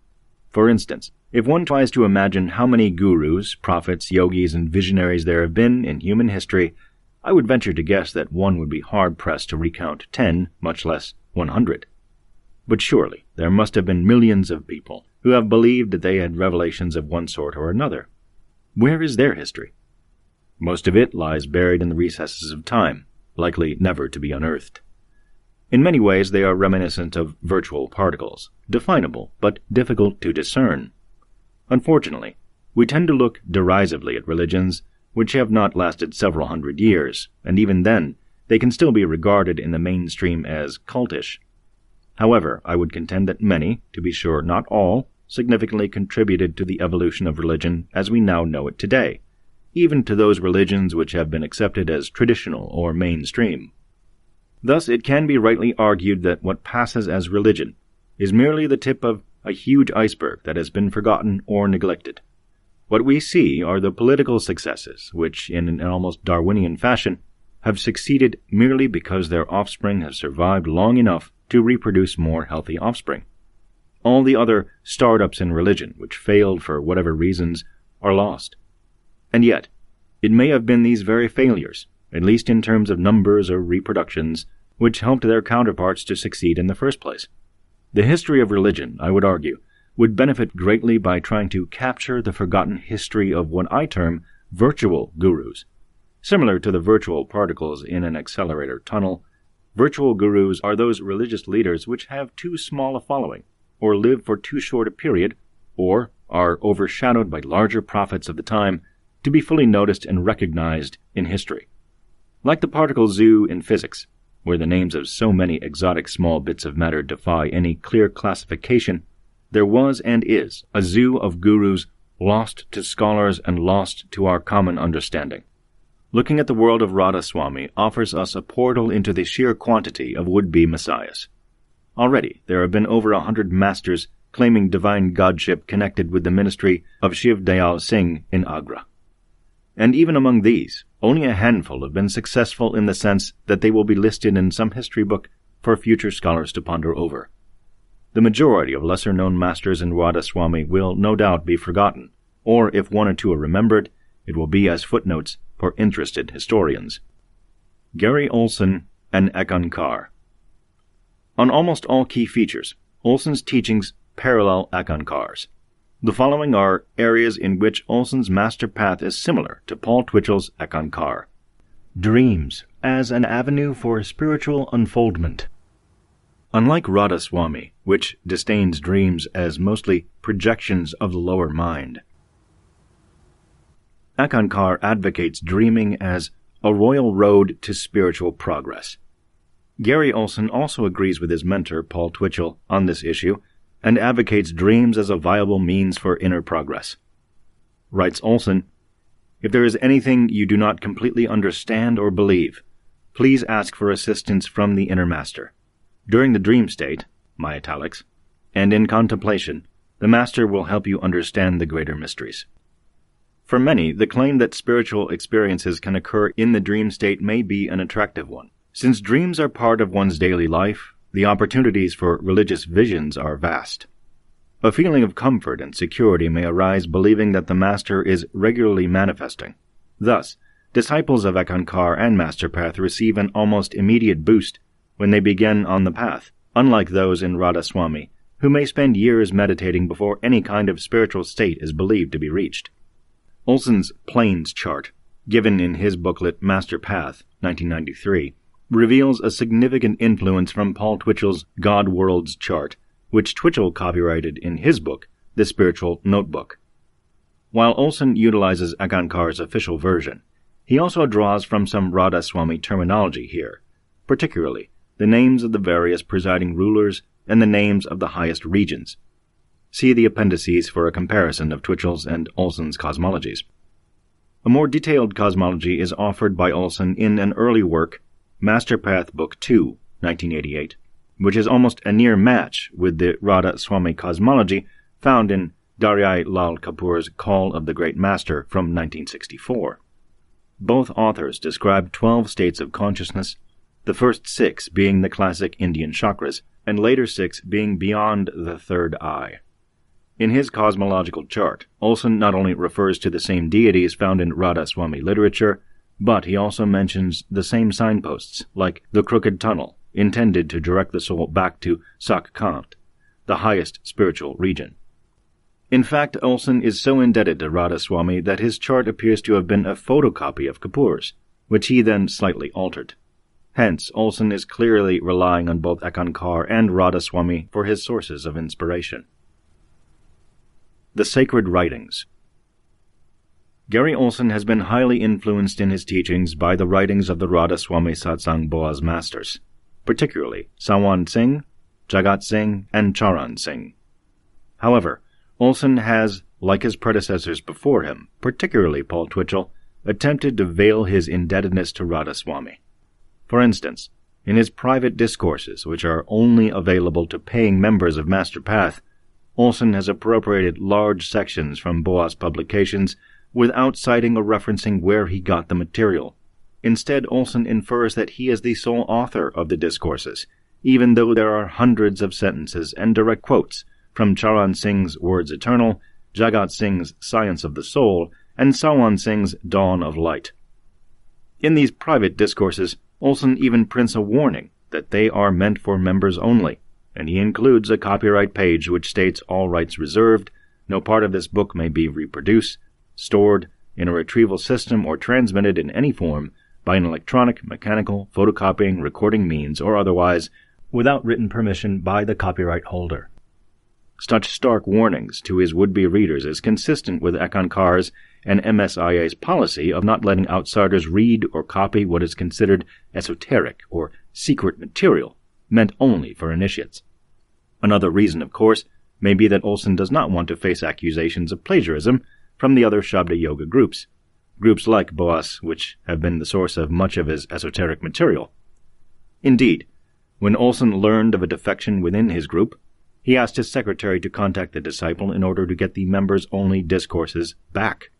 For instance, if one tries to imagine how many gurus, prophets, yogis, and visionaries there have been in human history, I would venture to guess that one would be hard-pressed to recount 10, much less 100. But surely there must have been millions of people who have believed that they had revelations of one sort or another. Where is their history? Most of it lies buried in the recesses of time, likely never to be unearthed. In many ways they are reminiscent of virtual particles, definable but difficult to discern. Unfortunately, we tend to look derisively at religions which have not lasted several hundred years, and even then, they can still be regarded in the mainstream as cultish. However, I would contend that many, to be sure not all, significantly contributed to the evolution of religion as we now know it today, even to those religions which have been accepted as traditional or mainstream. Thus, it can be rightly argued that what passes as religion is merely the tip of a huge iceberg that has been forgotten or neglected. What we see are the political successes, which, in an almost Darwinian fashion, have succeeded merely because their offspring have survived long enough to reproduce more healthy offspring. All the other startups in religion, which failed for whatever reasons, are lost. And yet, it may have been these very failures, at least in terms of numbers or reproductions, which helped their counterparts to succeed in the first place. The history of religion, I would argue, would benefit greatly by trying to capture the forgotten history of what I term virtual gurus. Similar to the virtual particles in an accelerator tunnel, virtual gurus are those religious leaders which have too small a following, or live for too short a period, or are overshadowed by larger prophets of the time to be fully noticed and recognized in history. Like the particle zoo in physics, where the names of so many exotic small bits of matter defy any clear classification, there was and is a zoo of gurus lost to scholars and lost to our common understanding. Looking at the world of Radha-Swami offers us a portal into the sheer quantity of would-be messiahs. Already there have been over 100 masters claiming divine godship connected with the ministry of Shiv Dayal Singh in Agra. And even among these, only a handful have been successful in the sense that they will be listed in some history book for future scholars to ponder over. The majority of lesser-known masters in Radha-Swami will no doubt be forgotten, or if one or two are remembered, it will be as footnotes for interested historians. Gary Olsen and Ekankar. On almost all key features, Olsen's teachings parallel Ekankar's. The following are areas in which Olsen's Master Path is similar to Paul Twitchell's Ekankar. Dreams as an avenue for spiritual unfoldment. Unlike Radha-Swami, which disdains dreams as mostly projections of the lower mind, Ekankar advocates dreaming as A Royal Road to Spiritual Progress. Gary Olsen also agrees with his mentor, Paul Twitchell, on this issue, and advocates dreams as a viable means for inner progress. Writes Olsen, "If there is anything you do not completely understand or believe, please ask for assistance from the inner master. During the dream state, my italics, and in contemplation, the master will help you understand the greater mysteries." For many, the claim that spiritual experiences can occur in the dream state may be an attractive one. Since dreams are part of one's daily life, the opportunities for religious visions are vast. A feeling of comfort and security may arise believing that the master is regularly manifesting. Thus, disciples of Ekankar and MasterPath receive an almost immediate boost when they begin on the path, unlike those in Radhaswami, who may spend years meditating before any kind of spiritual state is believed to be reached. Olsen's Planes chart, given in his booklet MasterPath, 1993, reveals a significant influence from Paul Twitchell's God Worlds chart, which Twitchell copyrighted in his book, The Spiritual Notebook. While Olsen utilizes Ekankar's official version, he also draws from some Radhaswami terminology here, particularly the names of the various presiding rulers and the names of the highest regions. See the appendices for a comparison of Twitchell's and Olsen's cosmologies. A more detailed cosmology is offered by Olsen in an early work, MasterPath Book 2, 1988, which is almost a near match with the Radhaswami cosmology found in Daryai Lal Kapoor's Call of the Great Master from 1964. Both authors describe 12 states of consciousness, the first 6 being the classic Indian chakras, and later 6 being beyond the third eye. In his cosmological chart, Olsen not only refers to the same deities found in Radhaswami literature, but he also mentions the same signposts, like the Crooked Tunnel, intended to direct the soul back to Sakkant, the highest spiritual region. In fact, Olsen is so indebted to Radhaswami that his chart appears to have been a photocopy of Kapoor's, which he then slightly altered. Hence, Olsen is clearly relying on both Ekankar and Radhaswami for his sources of inspiration. The Sacred Writings. Gary Olsen has been highly influenced in his teachings by the writings of the Radhaswami Satsang Boaz masters, particularly Sawan Singh, Jagat Singh, and Charan Singh. However, Olsen has, like his predecessors before him, particularly Paul Twitchell, attempted to veil his indebtedness to Radhaswami. For instance, in his private discourses, which are only available to paying members of MasterPath, Olsen has appropriated large sections from Boaz publications without citing or referencing where he got the material. Instead, Olsen infers that he is the sole author of the discourses, even though there are hundreds of sentences and direct quotes from Charan Singh's Words Eternal, Jagat Singh's Science of the Soul, and Sawan Singh's Dawn of Light. In these private discourses, Olsen even prints a warning that they are meant for members only, and he includes a copyright page which states all rights reserved, no part of this book may be reproduced, stored in a retrieval system or transmitted in any form by an electronic, mechanical, photocopying, recording means, or otherwise, without written permission by the copyright holder. Such stark warnings to his would-be readers is consistent with Ekankar's and MSIA's policy of not letting outsiders read or copy what is considered esoteric or secret material, meant only for initiates. Another reason, of course, may be that Olsen does not want to face accusations of plagiarism from the other Shabda Yoga groups like Boaz, which have been the source of much of his esoteric material. Indeed, when Olsen learned of a defection within his group, he asked his secretary to contact the disciple in order to get the members-only discourses back.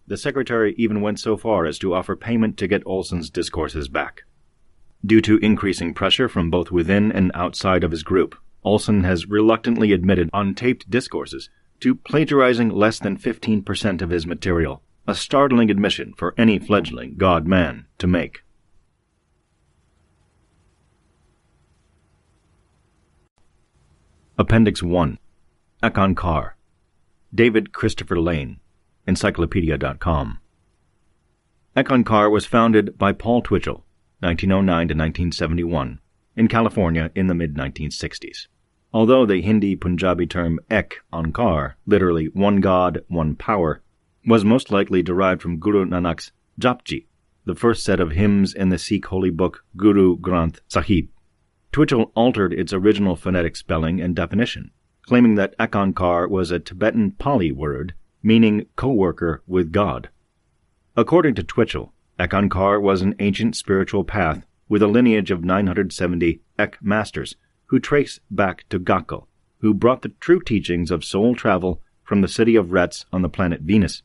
The secretary even went so far as to offer payment to get Olsen's discourses back. Due to increasing pressure from both within and outside of his group, Olsen has reluctantly admitted on taped discourses to plagiarizing less than 15% of his material, a startling admission for any fledgling God-man to make. Appendix 1. Ekankar. David Christopher Lane, Encyclopedia.com. Ekankar was founded by Paul Twitchell, 1909 to 1971, in California in the mid-1960s. Although the Hindi-Punjabi term Ek-Ankar, literally one God, one power, was most likely derived from Guru Nanak's Japji, the first set of hymns in the Sikh holy book Guru Granth Sahib. Twitchell altered its original phonetic spelling and definition, claiming that Ekankar was a Tibetan Pali word meaning co-worker with God. According to Twitchell, Ekankar was an ancient spiritual path with a lineage of 970 Ek masters who trace back to Gakko, who brought the true teachings of soul travel from the city of Retz on the planet Venus.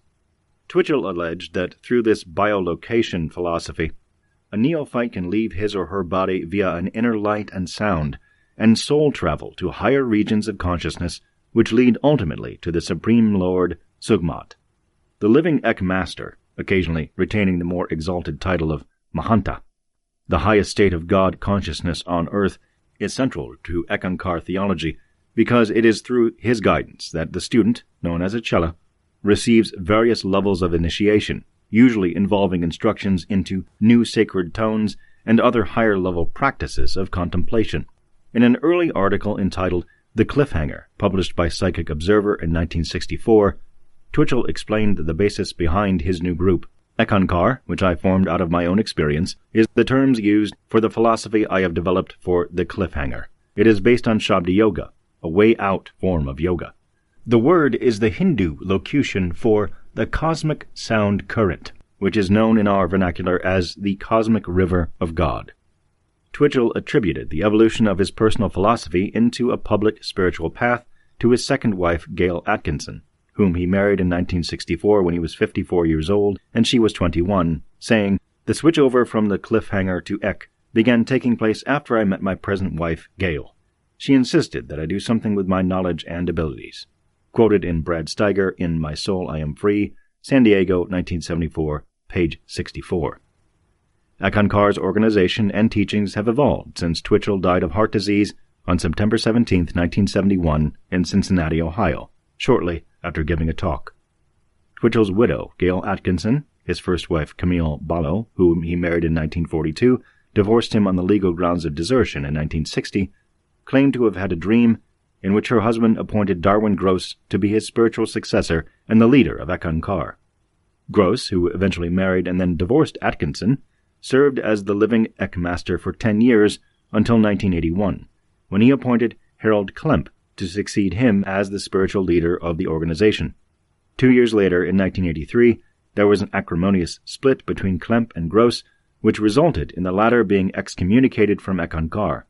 Twitchell alleged that through this biolocation philosophy, a neophyte can leave his or her body via an inner light and sound, and soul travel to higher regions of consciousness, which lead ultimately to the Supreme Lord Sugmat. The living Ek Master, occasionally retaining the more exalted title of Mahanta, the highest state of God consciousness on earth, is central to Ekankar theology because it is through his guidance that the student, known as a chela, receives various levels of initiation, usually involving instructions into new sacred tones and other higher-level practices of contemplation. In an early article entitled The Cliffhanger, published by Psychic Observer in 1964, Twitchell explained the basis behind his new group. Ekankar, which I formed out of my own experience, is the terms used for the philosophy I have developed for the cliffhanger. It is based on Shabda Yoga, a way-out form of yoga. The word is the Hindu locution for the cosmic sound current, which is known in our vernacular as the cosmic river of God. Twitchell attributed the evolution of his personal philosophy into a public spiritual path to his second wife, Gail Atkinson, whom he married in 1964 when he was 54 years old and she was 21, saying, "The switchover from the cliffhanger to Ek began taking place after I met my present wife, Gail. She insisted that I do something with my knowledge and abilities." Quoted in Brad Steiger in My Soul I Am Free, San Diego, 1974, page 64. Ekankar's organization and teachings have evolved since Twitchell died of heart disease on September 17, 1971, in Cincinnati, Ohio, shortly after giving a talk. Twitchell's widow, Gail Atkinson, his first wife, Camille Ballo, whom he married in 1942, divorced him on the legal grounds of desertion in 1960, claimed to have had a dream in which her husband appointed Darwin Gross to be his spiritual successor and the leader of Ekankar. Gross, who eventually married and then divorced Atkinson, served as the living Ek Master for 10 years until 1981, when he appointed Harold Klemp to succeed him as the spiritual leader of the organization. 2 years later, in 1983, there was an acrimonious split between Klemp and Gross, which resulted in the latter being excommunicated from Ekankar.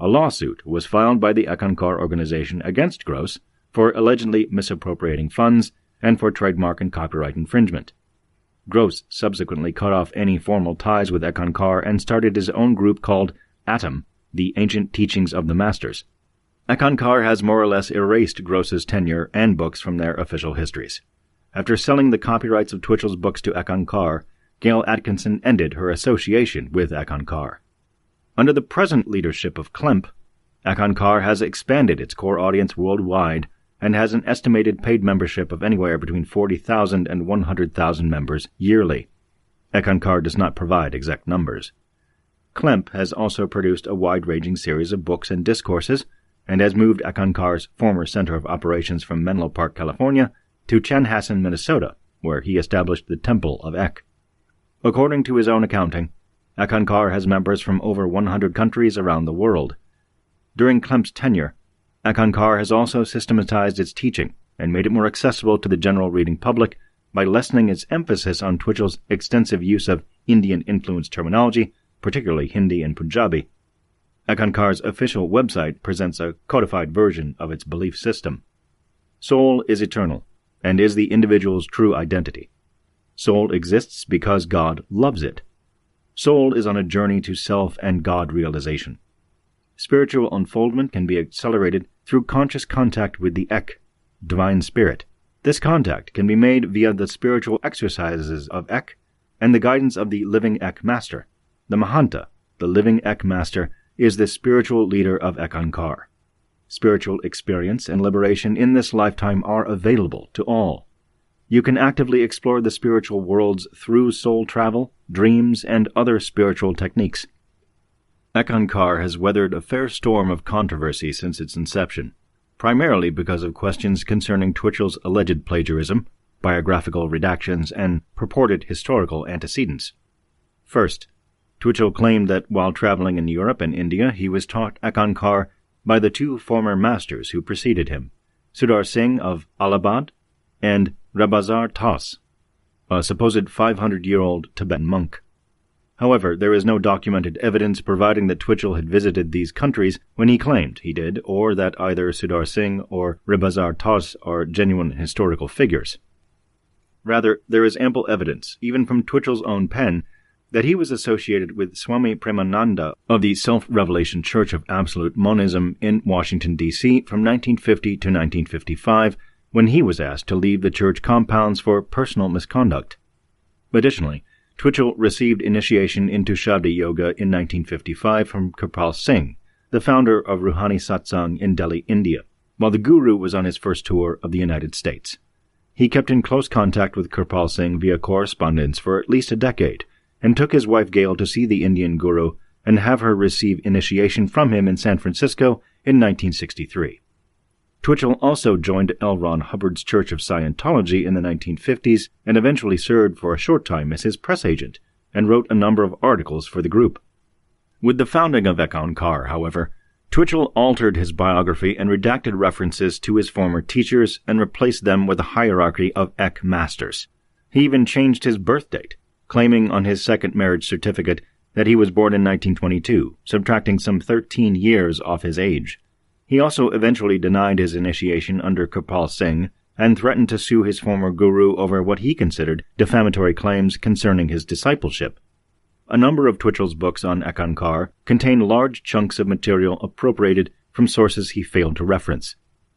A lawsuit was filed by the Ekankar organization against Gross for allegedly misappropriating funds and for trademark and copyright infringement. Gross subsequently cut off any formal ties with Ekankar and started his own group called Atom, the Ancient Teachings of the Masters. Ekankar has more or less erased Gross's tenure and books from their official histories. After selling the copyrights of Twitchell's books to Ekankar, Gail Atkinson ended her association with Ekankar. Under the present leadership of Klemp, Ekankar has expanded its core audience worldwide and has an estimated paid membership of anywhere between 40,000 and 100,000 members yearly. Ekankar does not provide exact numbers. Klemp has also produced a wide-ranging series of books and discourses, and has moved Ekankar's former center of operations from Menlo Park, California, to Chanhassen, Minnesota, where he established the Temple of Ek. According to his own accounting, Ekankar has members from over 100 countries around the world. During Klemp's tenure, Ekankar has also systematized its teaching and made it more accessible to the general reading public by lessening its emphasis on Twitchell's extensive use of Indian-influenced terminology, particularly Hindi and Punjabi. Ekankar's official website presents a codified version of its belief system. Soul is eternal, and is the individual's true identity. Soul exists because God loves it. Soul is on a journey to self and God realization. Spiritual unfoldment can be accelerated through conscious contact with the Ek, Divine Spirit. This contact can be made via the spiritual exercises of Ek and the guidance of the living Ek Master. The Mahanta, the living Ek Master, is the spiritual leader of Ekankar. Spiritual experience and liberation in this lifetime are available to all. You can actively explore the spiritual worlds through soul travel, dreams, and other spiritual techniques. Ekankar has weathered a fair storm of controversy since its inception, primarily because of questions concerning Twitchell's alleged plagiarism, biographical redactions, and purported historical antecedents. First, Twitchell claimed that while traveling in Europe and India, he was taught Ekankar by the two former masters who preceded him, Sudar Singh of Allahabad and Rabazar Tas, a supposed 500-year-old Tibetan monk. However, there is no documented evidence providing that Twitchell had visited these countries when he claimed he did, or that either Sudar Singh or Rabazar Tas are genuine historical figures. Rather, there is ample evidence, even from Twitchell's own pen, that he was associated with Swami Premananda of the Self-Revelation Church of Absolute Monism in Washington, D.C. from 1950 to 1955, when he was asked to leave the church compounds for personal misconduct. Additionally, Twitchell received initiation into Shabda Yoga in 1955 from Kirpal Singh, the founder of Ruhani Satsang in Delhi, India, while the guru was on his first tour of the United States. He kept in close contact with Kirpal Singh via correspondence for at least a decade, and took his wife Gail to see the Indian guru and have her receive initiation from him in San Francisco in 1963. Twitchell also joined L. Ron Hubbard's Church of Scientology in the 1950s and eventually served for a short time as his press agent and wrote a number of articles for the group. With the founding of Ekankar, however, Twitchell altered his biography and redacted references to his former teachers and replaced them with a hierarchy of Ek masters. He even changed his birth date, claiming on his second marriage certificate that he was born in 1922, subtracting some 13 years off his age. He also eventually denied his initiation under Kirpal Singh and threatened to sue his former guru over what he considered defamatory claims concerning his discipleship. A number of Twitchell's books on Ekankar contain large chunks of material appropriated from sources he failed to reference.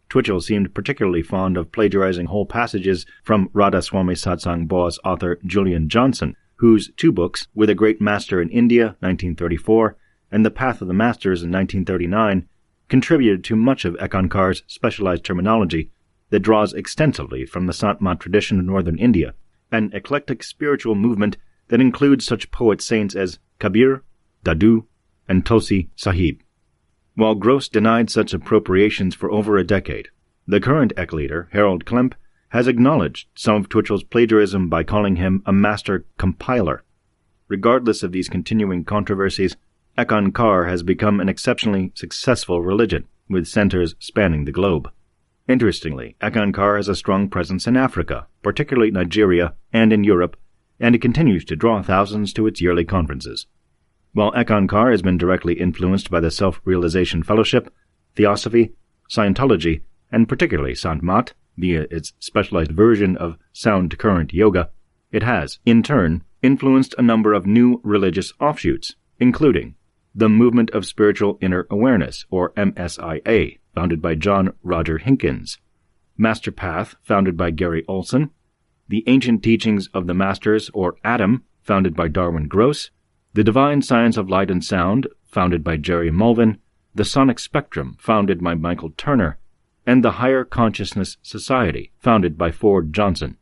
Twitchell seemed particularly fond of plagiarizing whole passages from Radhaswami Satsang Boss author Julian Johnson, whose two books, With a Great Master in India, 1934, and The Path of the Masters in 1939, contributed to much of Ekankar's specialized terminology that draws extensively from the Sant-Mat tradition of northern India, an eclectic spiritual movement that includes such poet-saints as Kabir, Dadu, and Tulsi Sahib. While Gross denied such appropriations for over a decade, the current Ek leader, Harold Klemp, has acknowledged some of Twitchell's plagiarism by calling him a master compiler. Regardless of these continuing controversies, Ekankar has become an exceptionally successful religion, with centers spanning the globe. Interestingly, Ekankar has a strong presence in Africa, particularly Nigeria, and in Europe, and it continues to draw thousands to its yearly conferences. While Ekankar has been directly influenced by the Self-Realization Fellowship, Theosophy, Scientology, and particularly Sant-Mat, via its specialized version of sound current yoga, it has, in turn, influenced a number of new religious offshoots, including the Movement of Spiritual Inner Awareness, or MSIA, founded by John Roger Hinkins, Master Path, founded by Gary Olsen, the Ancient Teachings of the Masters, or ADAM, founded by Darwin Gross, the Divine Science of Light and Sound, founded by Jerry Mulvin, the Sonic Spectrum, founded by Michael Turner, and the Higher Consciousness Society, founded by Ford Johnson.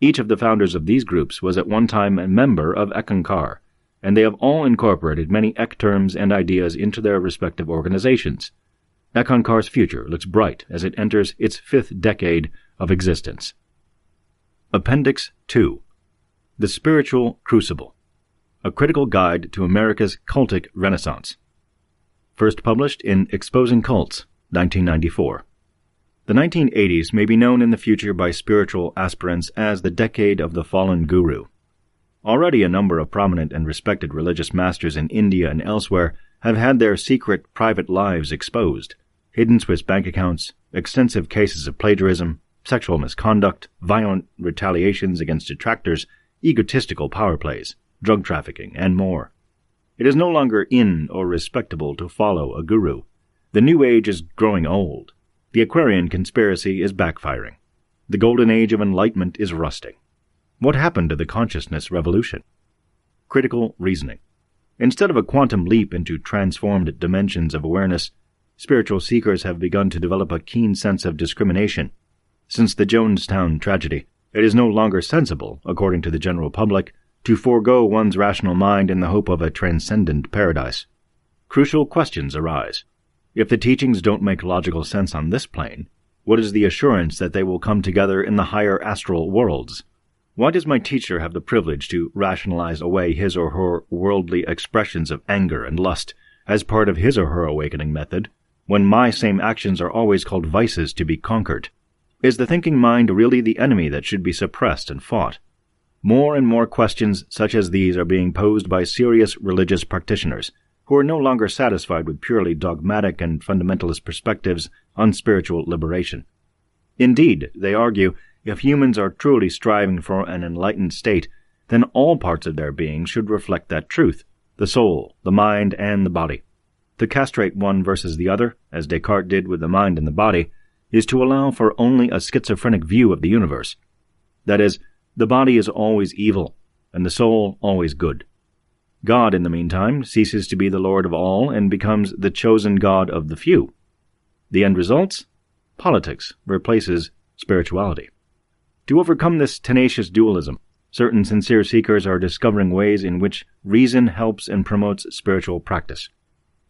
Each of the founders of these groups was at one time a member of Ekankar, and they have all incorporated many Ek terms and ideas into their respective organizations. Ekankar's future looks bright as it enters its 5th decade of existence. Appendix 2. The Spiritual Crucible. A Critical Guide to America's Cultic Renaissance. First published in Exposing Cults, 1994. The 1980s may be known in the future by spiritual aspirants as the decade of the fallen guru. Already a number of prominent and respected religious masters in India and elsewhere have had their secret private lives exposed. Hidden Swiss bank accounts, extensive cases of plagiarism, sexual misconduct, violent retaliations against detractors, egotistical power plays, drug trafficking, and more. It is no longer in or respectable to follow a guru. The New Age is growing old. The Aquarian conspiracy is backfiring. The Golden Age of Enlightenment is rusting. What happened to the consciousness revolution? Critical reasoning. Instead of a quantum leap into transformed dimensions of awareness, spiritual seekers have begun to develop a keen sense of discrimination. Since the Jonestown tragedy, it is no longer sensible, according to the general public, to forego one's rational mind in the hope of a transcendent paradise. Crucial questions arise. If the teachings don't make logical sense on this plane, what is the assurance that they will come together in the higher astral worlds? Why does my teacher have the privilege to rationalize away his or her worldly expressions of anger and lust as part of his or her awakening method, when my same actions are always called vices to be conquered? Is the thinking mind really the enemy that should be suppressed and fought? More and more questions such as these are being posed by serious religious practitioners who are no longer satisfied with purely dogmatic and fundamentalist perspectives on spiritual liberation. Indeed, they argue, if humans are truly striving for an enlightened state, then all parts of their being should reflect that truth, the soul, the mind, and the body. To castrate one versus the other, as Descartes did with the mind and the body, is to allow for only a schizophrenic view of the universe. That is, the body is always evil, and the soul always good. God, in the meantime, ceases to be the Lord of all and becomes the chosen God of the few. The end results? Politics replaces spirituality. To overcome this tenacious dualism, certain sincere seekers are discovering ways in which reason helps and promotes spiritual practice.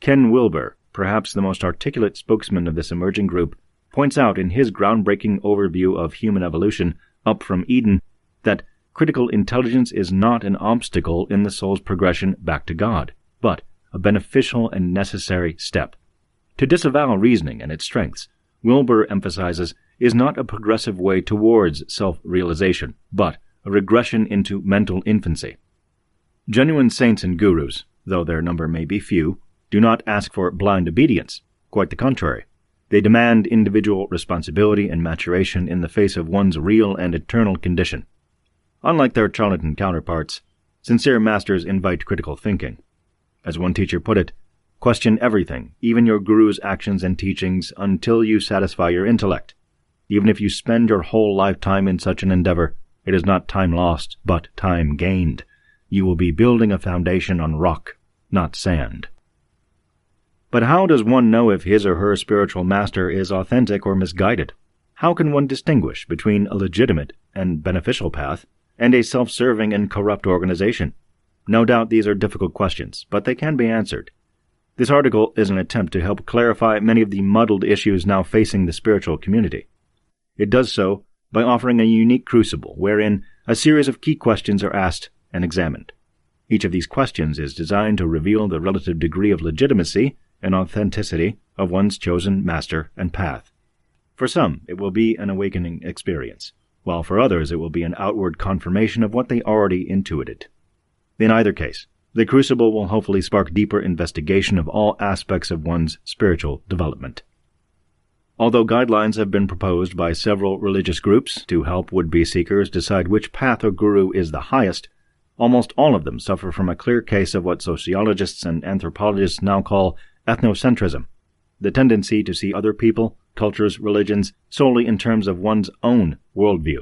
Ken Wilber, perhaps the most articulate spokesman of this emerging group, points out in his groundbreaking overview of human evolution, Up from Eden, that critical intelligence is not an obstacle in the soul's progression back to God, but a beneficial and necessary step. To disavow reasoning and its strengths, Wilber emphasizes, is not a progressive way towards self-realization, but a regression into mental infancy. Genuine saints and gurus, though their number may be few, do not ask for blind obedience. Quite the contrary. They demand individual responsibility and maturation in the face of one's real and eternal condition. Unlike their charlatan counterparts, sincere masters invite critical thinking. As one teacher put it, question everything, even your guru's actions and teachings, until you satisfy your intellect. Even if you spend your whole lifetime in such an endeavor, it is not time lost, but time gained. You will be building a foundation on rock, not sand. But how does one know if his or her spiritual master is authentic or misguided? How can one distinguish between a legitimate and beneficial path and a self-serving and corrupt organization? No doubt these are difficult questions, but they can be answered. This article is an attempt to help clarify many of the muddled issues now facing the spiritual community. It does so by offering a unique crucible wherein a series of key questions are asked and examined. Each of these questions is designed to reveal the relative degree of legitimacy and authenticity of one's chosen master and path. For some, it will be an awakening experience, while for others it will be an outward confirmation of what they already intuited. In either case, the crucible will hopefully spark deeper investigation of all aspects of one's spiritual development. Although guidelines have been proposed by several religious groups to help would-be seekers decide which path or guru is the highest, almost all of them suffer from a clear case of what sociologists and anthropologists now call ethnocentrism, the tendency to see other people, cultures, religions solely in terms of one's own worldview.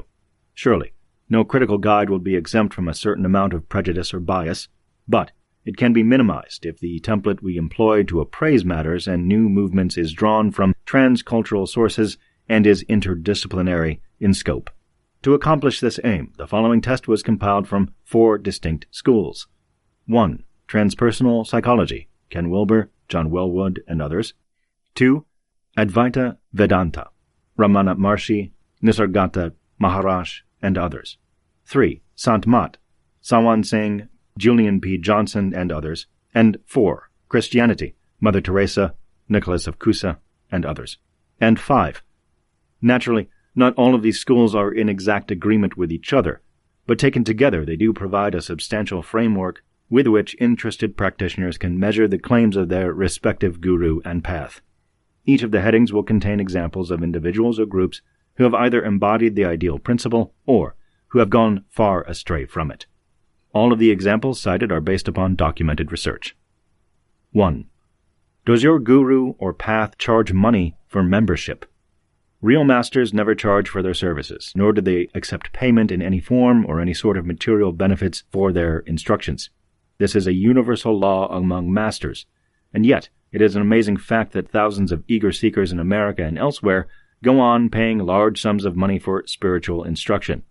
Surely, no critical guide will be exempt from a certain amount of prejudice or bias, but it can be minimized if the template we employ to appraise matters and new movements is drawn from transcultural sources and is interdisciplinary in scope. To accomplish this aim, the following test was compiled from 4 distinct schools. 1. Transpersonal psychology, Ken Wilber, John Wellwood, and others. 2. Advaita Vedanta, Ramana Maharshi, Nisargadatta Maharaj, and others. 3. Sant Mat, Sawan Singh, Julian P. Johnson, and others. And 4. Christianity, Mother Teresa, Nicholas of Cusa, and others. And 5. Naturally, not all of these schools are in exact agreement with each other, but taken together they do provide a substantial framework with which interested practitioners can measure the claims of their respective guru and path. Each of the headings will contain examples of individuals or groups who have either embodied the ideal principle or who have gone far astray from it. All of the examples cited are based upon documented research. 1. Does your guru or path charge money for membership? Real masters never charge for their services, nor do they accept payment in any form or any sort of material benefits for their instructions. This is a universal law among masters, and yet it is an amazing fact that thousands of eager seekers in America and elsewhere go on paying large sums of money for spiritual instruction.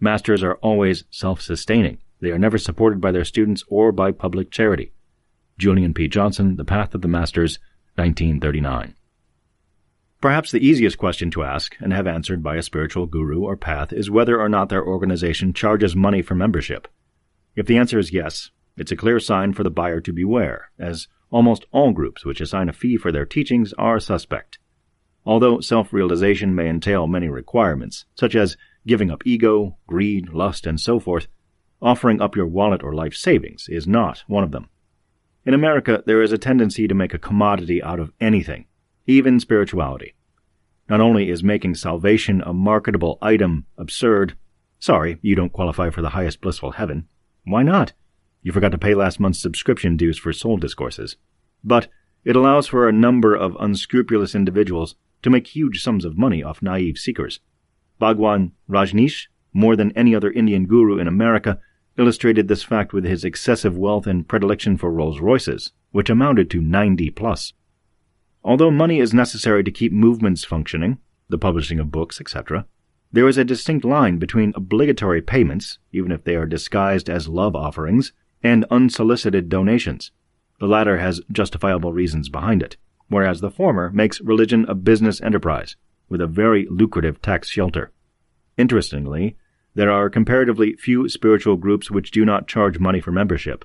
Masters are always self-sustaining. They are never supported by their students or by public charity. Julian P. Johnson, The Path of the Masters, 1939. Perhaps the easiest question to ask and have answered by a spiritual guru or path is whether or not their organization charges money for membership. If the answer is yes, it's a clear sign for the buyer to beware, as almost all groups which assign a fee for their teachings are suspect. Although self-realization may entail many requirements, such as giving up ego, greed, lust, and so forth, offering up your wallet or life savings is not one of them. In America, there is a tendency to make a commodity out of anything, even spirituality. Not only is making salvation a marketable item absurd, sorry, you don't qualify for the highest blissful heaven. Why not? You forgot to pay last month's subscription dues for soul discourses. But it allows for a number of unscrupulous individuals to make huge sums of money off naive seekers. Bhagwan Rajneesh, more than any other Indian guru in America, illustrated this fact with his excessive wealth and predilection for Rolls Royces, which amounted to 90+. Although money is necessary to keep movements functioning, the publishing of books, etc., there is a distinct line between obligatory payments, even if they are disguised as love offerings, and unsolicited donations. The latter has justifiable reasons behind it, whereas the former makes religion a business enterprise, with a very lucrative tax shelter. Interestingly, there are comparatively few spiritual groups which do not charge money for membership.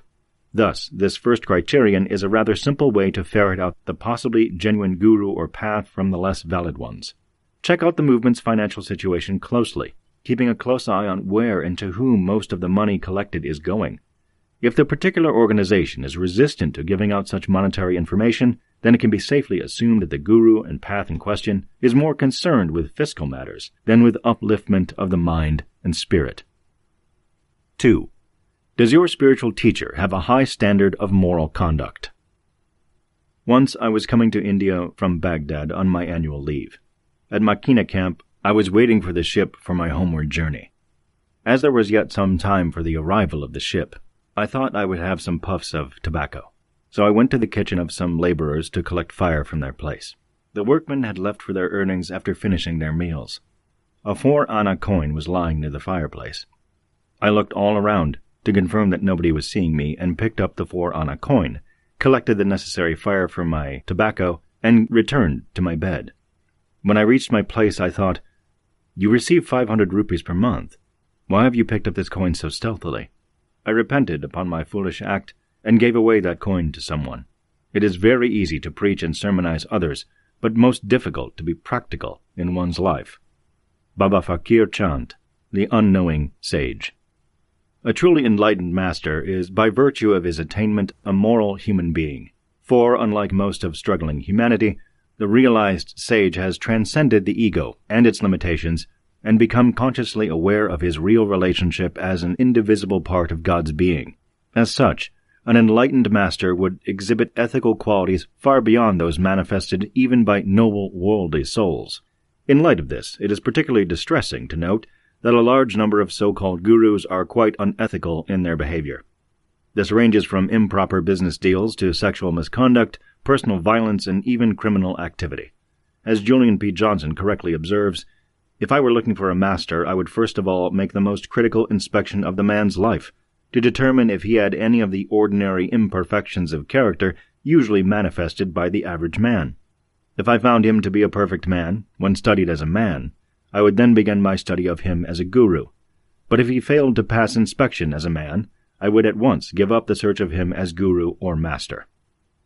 Thus, this first criterion is a rather simple way to ferret out the possibly genuine guru or path from the less valid ones. Check out the movement's financial situation closely, keeping a close eye on where and to whom most of the money collected is going. If the particular organization is resistant to giving out such monetary information, then it can be safely assumed that the guru and path in question is more concerned with fiscal matters than with upliftment of the mind and spirit. 2. Does your spiritual teacher have a high standard of moral conduct? Once I was coming to India from Baghdad on my annual leave. At Makina camp, I was waiting for the ship for my homeward journey. As there was yet some time for the arrival of the ship, I thought I would have some puffs of tobacco. So I went to the kitchen of some laborers to collect fire from their place. The workmen had left for their earnings after finishing their meals. A 4-anna coin was lying near the fireplace. I looked all around to confirm that nobody was seeing me and picked up the 4-anna coin, collected the necessary fire from my tobacco, and returned to my bed. When I reached my place, I thought, "You receive 500 rupees per month. Why have you picked up this coin so stealthily?" I repented upon my foolish act and gave away that coin to someone. It is very easy to preach and sermonize others, but most difficult to be practical in one's life. Baba Fakir Chand, the unknowing sage. A truly enlightened master is, by virtue of his attainment, a moral human being. For, unlike most of struggling humanity, the realized sage has transcended the ego and its limitations and become consciously aware of his real relationship as an indivisible part of God's being. As such, an enlightened master would exhibit ethical qualities far beyond those manifested even by noble worldly souls. In light of this, it is particularly distressing to note that a large number of so-called gurus are quite unethical in their behavior. This ranges from improper business deals to sexual misconduct, personal violence, and even criminal activity. As Julian P. Johnson correctly observes, "If I were looking for a master, I would first of all make the most critical inspection of the man's life, to determine if he had any of the ordinary imperfections of character usually manifested by the average man. If I found him to be a perfect man, when studied as a man, I would then begin my study of him as a guru. But if he failed to pass inspection as a man, I would at once give up the search of him as guru or master."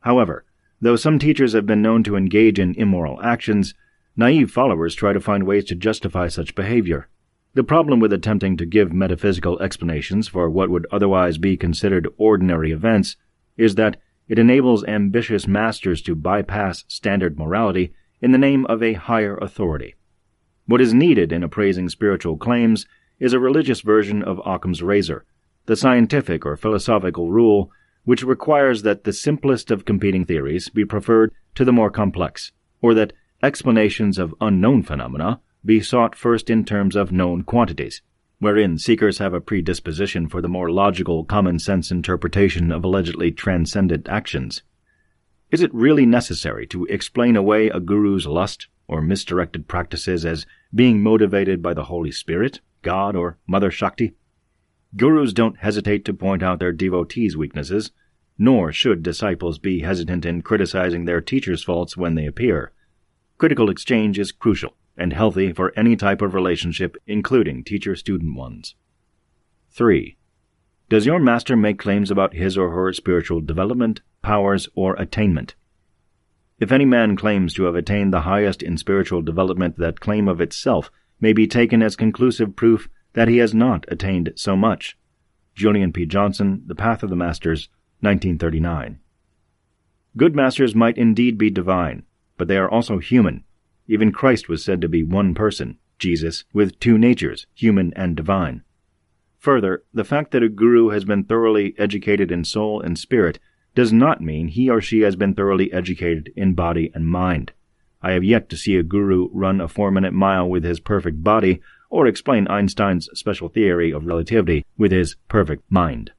However, though some teachers have been known to engage in immoral actions, naive followers try to find ways to justify such behavior. The problem with attempting to give metaphysical explanations for what would otherwise be considered ordinary events is that it enables ambitious masters to bypass standard morality in the name of a higher authority. What is needed in appraising spiritual claims is a religious version of Occam's razor, the scientific or philosophical rule which requires that the simplest of competing theories be preferred to the more complex, or that explanations of unknown phenomena be sought first in terms of known quantities, wherein seekers have a predisposition for the more logical, common-sense interpretation of allegedly transcendent actions. Is it really necessary to explain away a guru's lust or misdirected practices as being motivated by the Holy Spirit, God, or Mother Shakti? Gurus don't hesitate to point out their devotees' weaknesses, nor should disciples be hesitant in criticizing their teachers' faults when they appear. Critical exchange is crucial and healthy for any type of relationship, including teacher-student ones. 3. Does your master make claims about his or her spiritual development, powers, or attainment? If any man claims to have attained the highest in spiritual development, that claim of itself may be taken as conclusive proof that he has not attained so much. Julian P. Johnson, The Path of the Masters, 1939. Good masters might indeed be divine, but they are also human. Even Christ was said to be one person, Jesus, with two natures, human and divine. Further, the fact that a guru has been thoroughly educated in soul and spirit does not mean he or she has been thoroughly educated in body and mind. I have yet to see a guru run a 4-minute mile with his perfect body or explain Einstein's special theory of relativity with his perfect mind.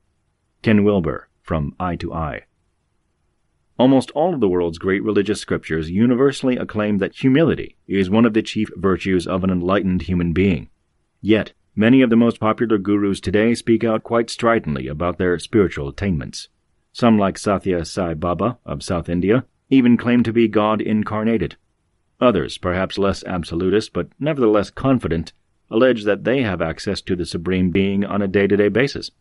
Ken Wilber, From Eye to Eye. Almost all of the world's great religious scriptures universally acclaim that humility is one of the chief virtues of an enlightened human being. Yet, many of the most popular gurus today speak out quite stridently about their spiritual attainments. Some, like Satya Sai Baba of South India, even claim to be God incarnated. Others, perhaps less absolutist but nevertheless confident, allege that they have access to the Supreme Being on a day-to-day basis.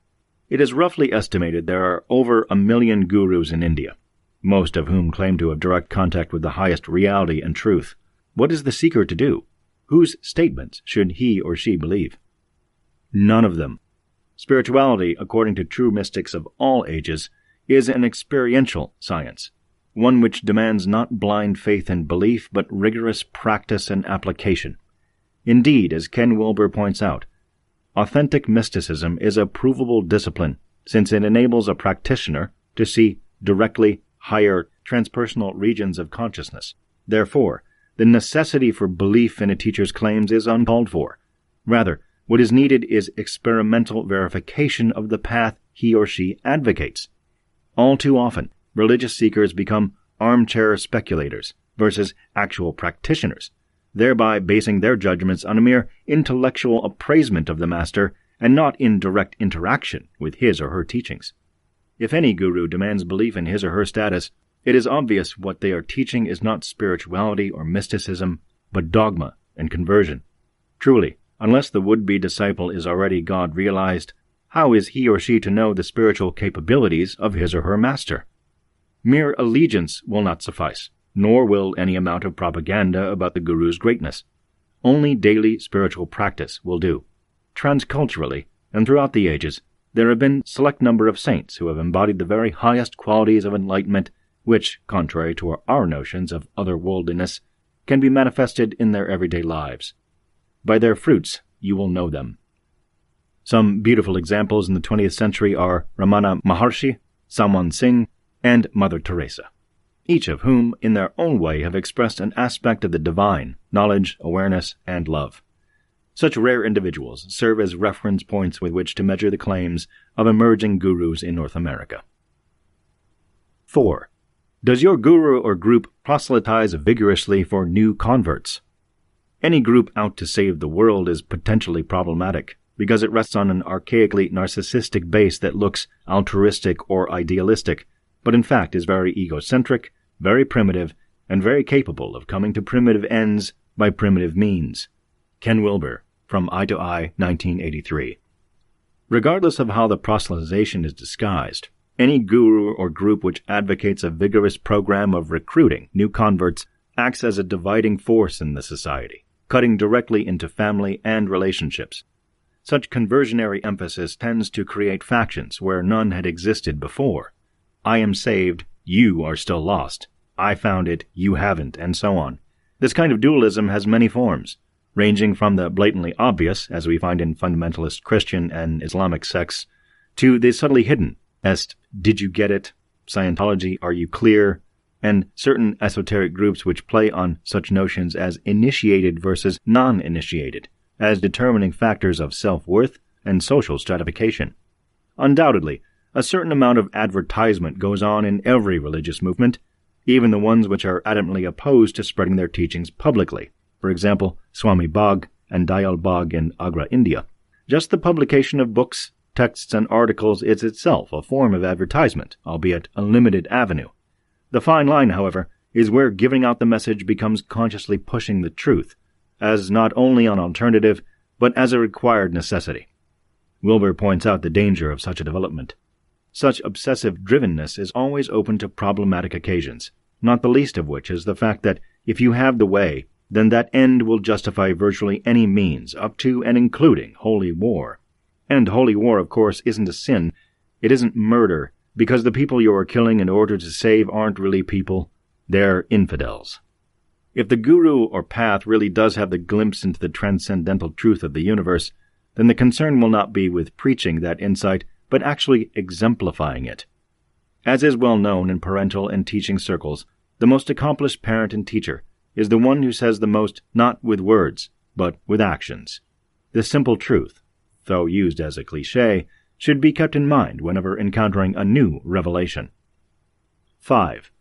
It is roughly estimated there are over 1 million gurus in India, most of whom claim to have direct contact with the highest reality and truth. What is the seeker to do? Whose statements should he or she believe? None of them. Spirituality, according to true mystics of all ages, is an experiential science, one which demands not blind faith and belief, but rigorous practice and application. Indeed, as Ken Wilber points out, authentic mysticism is a provable discipline, since it enables a practitioner to see directly higher transpersonal regions of consciousness. Therefore, the necessity for belief in a teacher's claims is uncalled for. Rather, what is needed is experimental verification of the path he or she advocates. All too often, religious seekers become armchair speculators versus actual practitioners, thereby basing their judgments on a mere intellectual appraisement of the master and not in direct interaction with his or her teachings. If any guru demands belief in his or her status, it is obvious what they are teaching is not spirituality or mysticism, but dogma and conversion. Truly, unless the would-be disciple is already God-realized, how is he or she to know the spiritual capabilities of his or her master? Mere allegiance will not suffice, nor will any amount of propaganda about the guru's greatness. Only daily spiritual practice will do. Transculturally, and throughout the ages, there have been a select number of saints who have embodied the very highest qualities of enlightenment, which, contrary to our notions of otherworldliness, can be manifested in their everyday lives. By their fruits you will know them. Some beautiful examples in the 20th century are Ramana Maharshi, Samwan Singh, and Mother Teresa, each of whom, in their own way, have expressed an aspect of the divine, knowledge, awareness, and love. Such rare individuals serve as reference points with which to measure the claims of emerging gurus in North America. 4. Does your guru or group proselytize vigorously for new converts? Any group out to save the world is potentially problematic, because it rests on an archaically narcissistic base that looks altruistic or idealistic, but in fact is very egocentric, very primitive, and very capable of coming to primitive ends by primitive means. Ken Wilber, From Eye to Eye, 1983. Regardless of how the proselytization is disguised, any guru or group which advocates a vigorous program of recruiting new converts acts as a dividing force in the society, cutting directly into family and relationships. Such conversionary emphasis tends to create factions where none had existed before. I am saved, you are still lost. I found it, you haven't, and so on. This kind of dualism has many forms, ranging from the blatantly obvious, as we find in fundamentalist Christian and Islamic sects, to the subtly hidden, as did you get it, Scientology, are you clear, and certain esoteric groups which play on such notions as initiated versus non-initiated, as determining factors of self-worth and social stratification. Undoubtedly, a certain amount of advertisement goes on in every religious movement, even the ones which are adamantly opposed to spreading their teachings publicly. For example, Swami Bagh and Dayal Bagh in Agra, India. Just the publication of books, texts, and articles is itself a form of advertisement, albeit a limited avenue. The fine line, however, is where giving out the message becomes consciously pushing the truth, as not only an alternative, but as a required necessity. Wilbur points out the danger of such a development. Such obsessive drivenness is always open to problematic occasions, not the least of which is the fact that if you have the way, then that end will justify virtually any means, up to and including holy war. And holy war, of course, isn't a sin. It isn't murder, because the people you are killing in order to save aren't really people. They're infidels. If the guru or path really does have the glimpse into the transcendental truth of the universe, then the concern will not be with preaching that insight, but actually exemplifying it. As is well known in parental and teaching circles, the most accomplished parent and teacher is the one who says the most not with words, but with actions. This simple truth, though used as a cliché, should be kept in mind whenever encountering a new revelation. 5.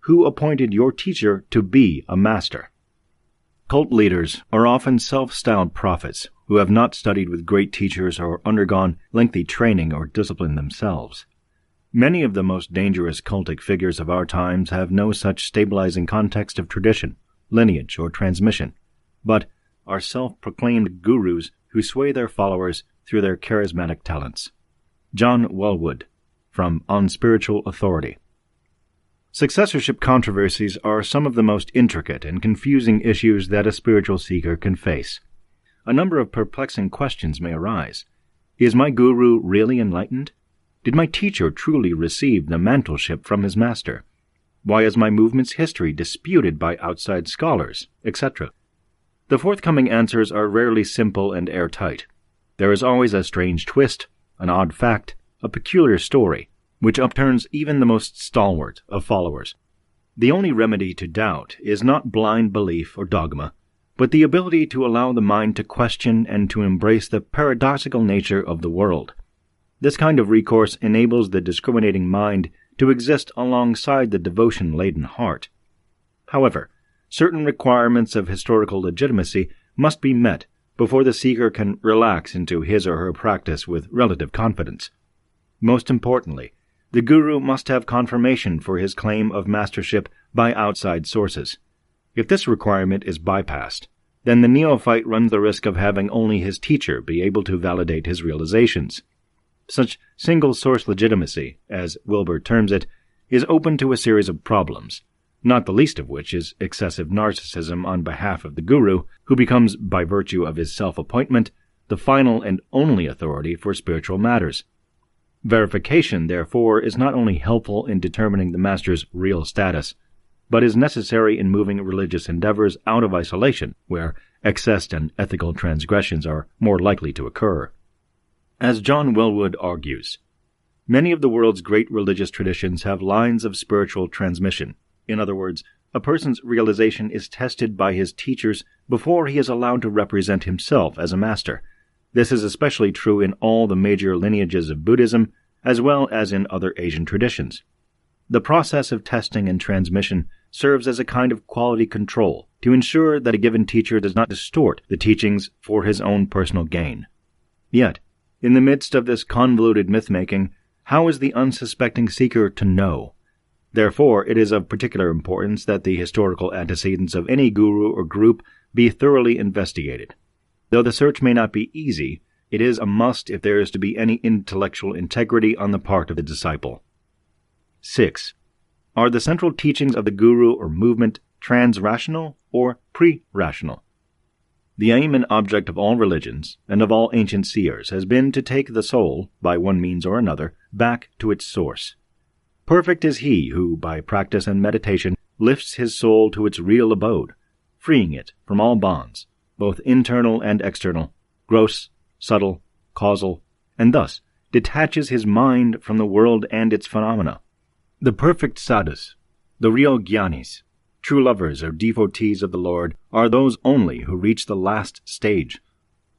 Who appointed your teacher to be a master? Cult leaders are often self-styled prophets who have not studied with great teachers or undergone lengthy training or discipline themselves. Many of the most dangerous cultic figures of our times have no such stabilizing context of tradition, lineage, or transmission, but are self-proclaimed gurus who sway their followers through their charismatic talents. John Welwood, from On Spiritual Authority. Successorship controversies are some of the most intricate and confusing issues that a spiritual seeker can face. A number of perplexing questions may arise. Is my guru really enlightened? Did my teacher truly receive the mantleship from his master? Why is my movement's history disputed by outside scholars, etc.? The forthcoming answers are rarely simple and airtight. There is always a strange twist, an odd fact, a peculiar story, which upturns even the most stalwart of followers. The only remedy to doubt is not blind belief or dogma, but the ability to allow the mind to question and to embrace the paradoxical nature of the world. This kind of recourse enables the discriminating mind to exist alongside the devotion-laden heart. However, certain requirements of historical legitimacy must be met before the seeker can relax into his or her practice with relative confidence. Most importantly, the guru must have confirmation for his claim of mastership by outside sources. If this requirement is bypassed, then the neophyte runs the risk of having only his teacher be able to validate his realizations. Such single-source legitimacy, as Wilbur terms it, is open to a series of problems, not the least of which is excessive narcissism on behalf of the guru, who becomes, by virtue of his self-appointment, the final and only authority for spiritual matters. Verification, therefore, is not only helpful in determining the master's real status, but is necessary in moving religious endeavors out of isolation, where excess and ethical transgressions are more likely to occur. As John Welwood argues, many of the world's great religious traditions have lines of spiritual transmission. In other words, a person's realization is tested by his teachers before he is allowed to represent himself as a master. This is especially true in all the major lineages of Buddhism, as well as in other Asian traditions. The process of testing and transmission serves as a kind of quality control to ensure that a given teacher does not distort the teachings for his own personal gain. Yet, in the midst of this convoluted myth-making, how is the unsuspecting seeker to know? Therefore, it is of particular importance that the historical antecedents of any guru or group be thoroughly investigated. Though the search may not be easy, it is a must if there is to be any intellectual integrity on the part of the disciple. 6. Are the central teachings of the guru or movement trans-rational or pre-rational? The aim and object of all religions, and of all ancient seers, has been to take the soul, by one means or another, back to its source. Perfect is he who, by practice and meditation, lifts his soul to its real abode, freeing it from all bonds, both internal and external, gross, subtle, causal, and thus detaches his mind from the world and its phenomena. The perfect sadhus, the real jnanis, true lovers or devotees of the Lord, are those only who reach the last stage.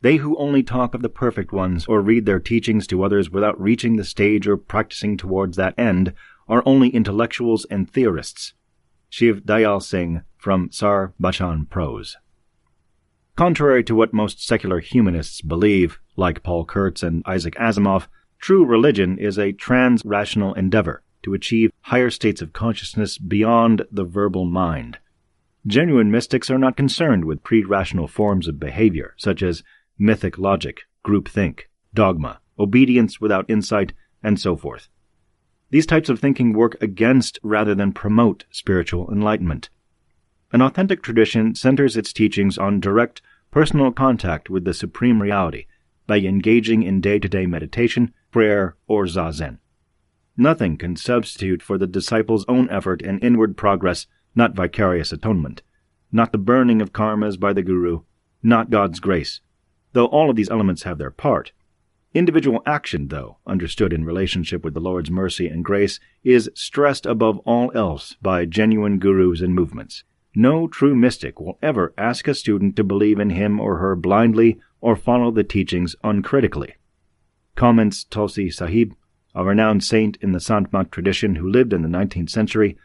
They who only talk of the perfect ones or read their teachings to others without reaching the stage or practicing towards that end are only intellectuals and theorists. Shiv Dayal Singh, from Sar Bachan Prose. Contrary to what most secular humanists believe, like Paul Kurtz and Isaac Asimov, true religion is a trans-rational endeavor to achieve higher states of consciousness beyond the verbal mind. Genuine mystics are not concerned with pre-rational forms of behavior, such as mythic logic, groupthink, dogma, obedience without insight, and so forth. These types of thinking work against rather than promote spiritual enlightenment. An authentic tradition centers its teachings on direct, personal contact with the supreme reality by engaging in day-to-day meditation, prayer, or zazen. Nothing can substitute for the disciple's own effort and inward progress, not vicarious atonement, not the burning of karmas by the guru, not God's grace, though all of these elements have their part. Individual action, though, understood in relationship with the Lord's mercy and grace, is stressed above all else by genuine gurus and movements. No true mystic will ever ask a student to believe in him or her blindly or follow the teachings uncritically. Comments Tulsi Sahib, a renowned saint in the Sant Mat tradition who lived in the 19th century,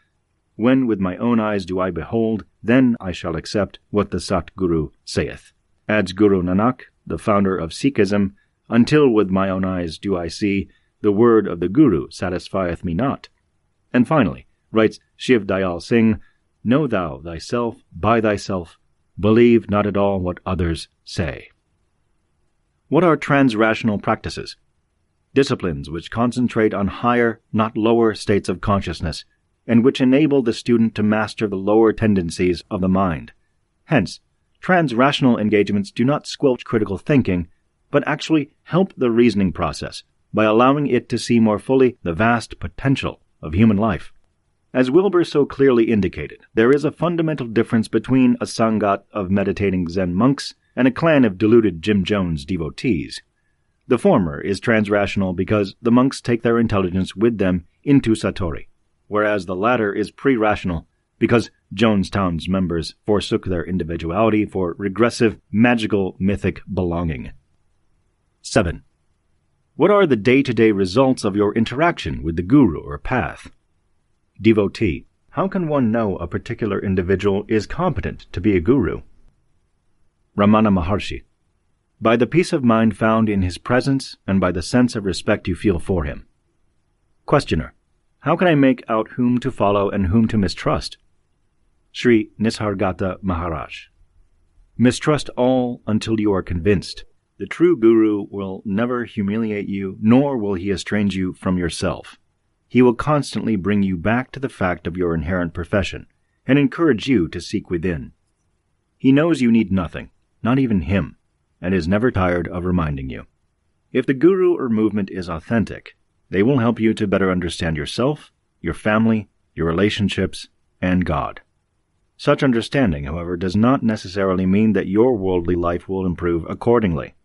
"When with my own eyes do I behold, then I shall accept what the Sat Guru saith." Adds Guru Nanak, the founder of Sikhism, "Until with my own eyes do I see, the word of the Guru satisfieth me not." And finally, writes Shiv Dayal Singh, "Know thou thyself by thyself, believe not at all what others say." What are transrational practices? Disciplines which concentrate on higher, not lower states of consciousness, and which enable the student to master the lower tendencies of the mind. Hence, transrational engagements do not squelch critical thinking, but actually help the reasoning process by allowing it to see more fully the vast potential of human life. As Wilbur so clearly indicated, there is a fundamental difference between a sangat of meditating Zen monks and a clan of deluded Jim Jones devotees. The former is transrational because the monks take their intelligence with them into Satori, whereas the latter is pre-rational because Jonestown's members forsook their individuality for regressive, magical, mythic belonging. 7. What are the day-to-day results of your interaction with the guru or path? Devotee. How can one know a particular individual is competent to be a guru? Ramana Maharshi. By the peace of mind found in his presence and by the sense of respect you feel for him. Questioner. How can I make out whom to follow and whom to mistrust? Sri Nisargadatta Maharaj. Mistrust all until you are convinced. The true guru will never humiliate you, nor will he estrange you from yourself. He will constantly bring you back to the fact of your inherent profession, and encourage you to seek within. He knows you need nothing, not even him, and is never tired of reminding you. If the guru or movement is authentic, they will help you to better understand yourself, your family, your relationships, and God. Such understanding, however, does not necessarily mean that your worldly life will improve accordingly.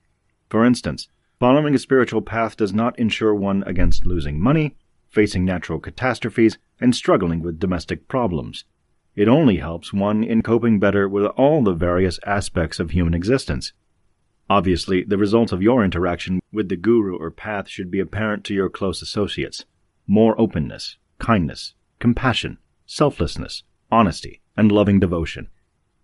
For instance, following a spiritual path does not ensure one against losing money, facing natural catastrophes, and struggling with domestic problems. It only helps one in coping better with all the various aspects of human existence. Obviously, the results of your interaction with the guru or path should be apparent to your close associates. More openness, kindness, compassion, selflessness, honesty, and loving devotion.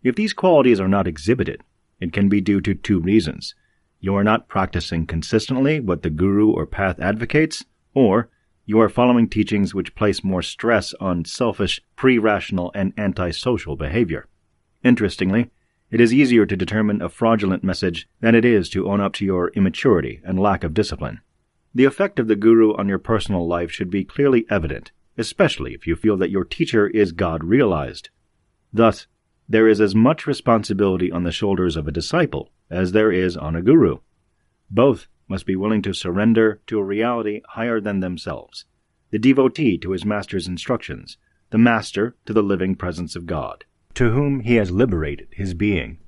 If these qualities are not exhibited, it can be due to two reasons. You are not practicing consistently what the guru or path advocates, or you are following teachings which place more stress on selfish, pre-rational, and antisocial behavior. Interestingly, it is easier to determine a fraudulent message than it is to own up to your immaturity and lack of discipline. The effect of the guru on your personal life should be clearly evident, especially if you feel that your teacher is God-realized. Thus, there is as much responsibility on the shoulders of a disciple as there is on a guru. Both must be willing to surrender to a reality higher than themselves, the devotee to his master's instructions, the master to the living presence of God, to whom he has liberated his being.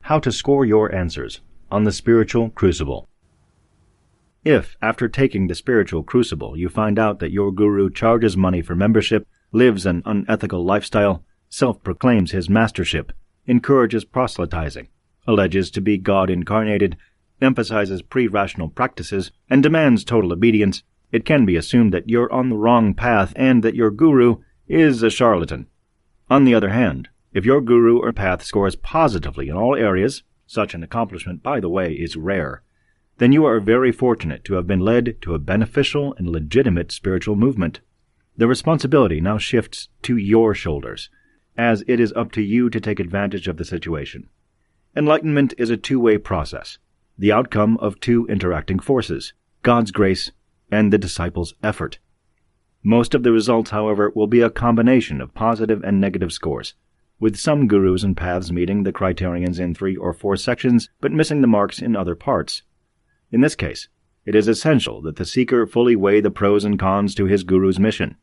How to score your answers on the spiritual crucible. If, after taking the spiritual crucible, you find out that your guru charges money for membership, lives an unethical lifestyle, self-proclaims his mastership, encourages proselytizing, alleges to be God incarnated, emphasizes pre-rational practices, and demands total obedience, it can be assumed that you're on the wrong path and that your guru is a charlatan. On the other hand, if your guru or path scores positively in all areas, such an accomplishment, by the way, is rare, then you are very fortunate to have been led to a beneficial and legitimate spiritual movement. The responsibility now shifts to your shoulders, as it is up to you to take advantage of the situation. Enlightenment is a two-way process, the outcome of two interacting forces, God's grace and the disciple's effort. Most of the results, however, will be a combination of positive and negative scores, with some gurus and paths meeting the criterions in 3 or 4 sections but missing the marks in other parts. In this case, it is essential that the seeker fully weigh the pros and cons to his guru's mission.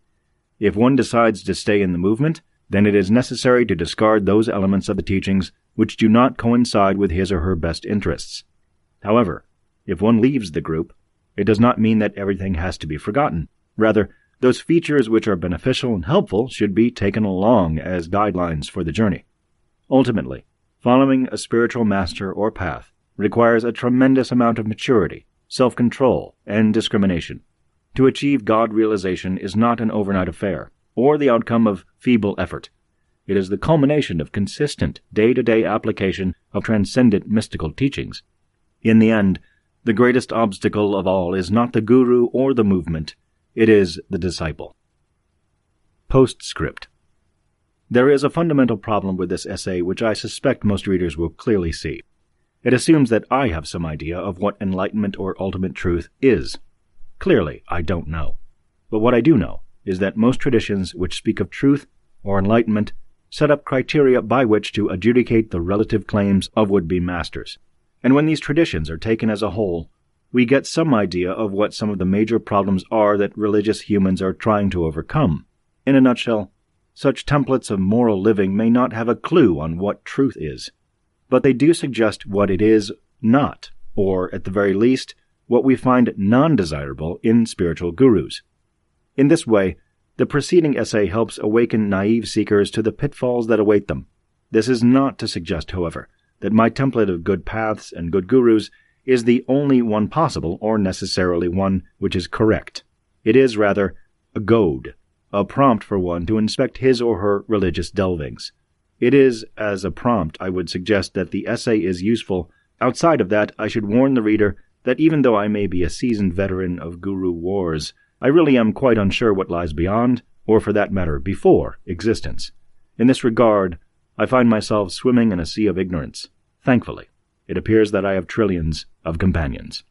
If one decides to stay in the movement, then it is necessary to discard those elements of the teachings which do not coincide with his or her best interests. However, if one leaves the group, it does not mean that everything has to be forgotten. Rather, those features which are beneficial and helpful should be taken along as guidelines for the journey. Ultimately, following a spiritual master or path requires a tremendous amount of maturity, self-control, and discrimination. To achieve God realization is not an overnight affair, or the outcome of feeble effort. It is the culmination of consistent, day-to-day application of transcendent mystical teachings. In the end, the greatest obstacle of all is not the guru or the movement, it is the disciple. Postscript. There is a fundamental problem with this essay which I suspect most readers will clearly see. It assumes that I have some idea of what enlightenment or ultimate truth is. Clearly, I don't know. But what I do know is that most traditions which speak of truth or enlightenment set up criteria by which to adjudicate the relative claims of would-be masters. And when these traditions are taken as a whole, we get some idea of what some of the major problems are that religious humans are trying to overcome. In a nutshell, such templates of moral living may not have a clue on what truth is, but they do suggest what it is not, or, at the very least, what we find non-desirable in spiritual gurus. In this way, the preceding essay helps awaken naive seekers to the pitfalls that await them. This is not to suggest, however, that my template of good paths and good gurus is the only one possible or necessarily one which is correct. It is, rather, a goad, a prompt for one to inspect his or her religious delvings. It is, as a prompt, I would suggest that the essay is useful. Outside of that, I should warn the reader that even though I may be a seasoned veteran of guru wars, I really am quite unsure what lies beyond, or for that matter before, existence. In this regard, I find myself swimming in a sea of ignorance. Thankfully, it appears that I have trillions of companions.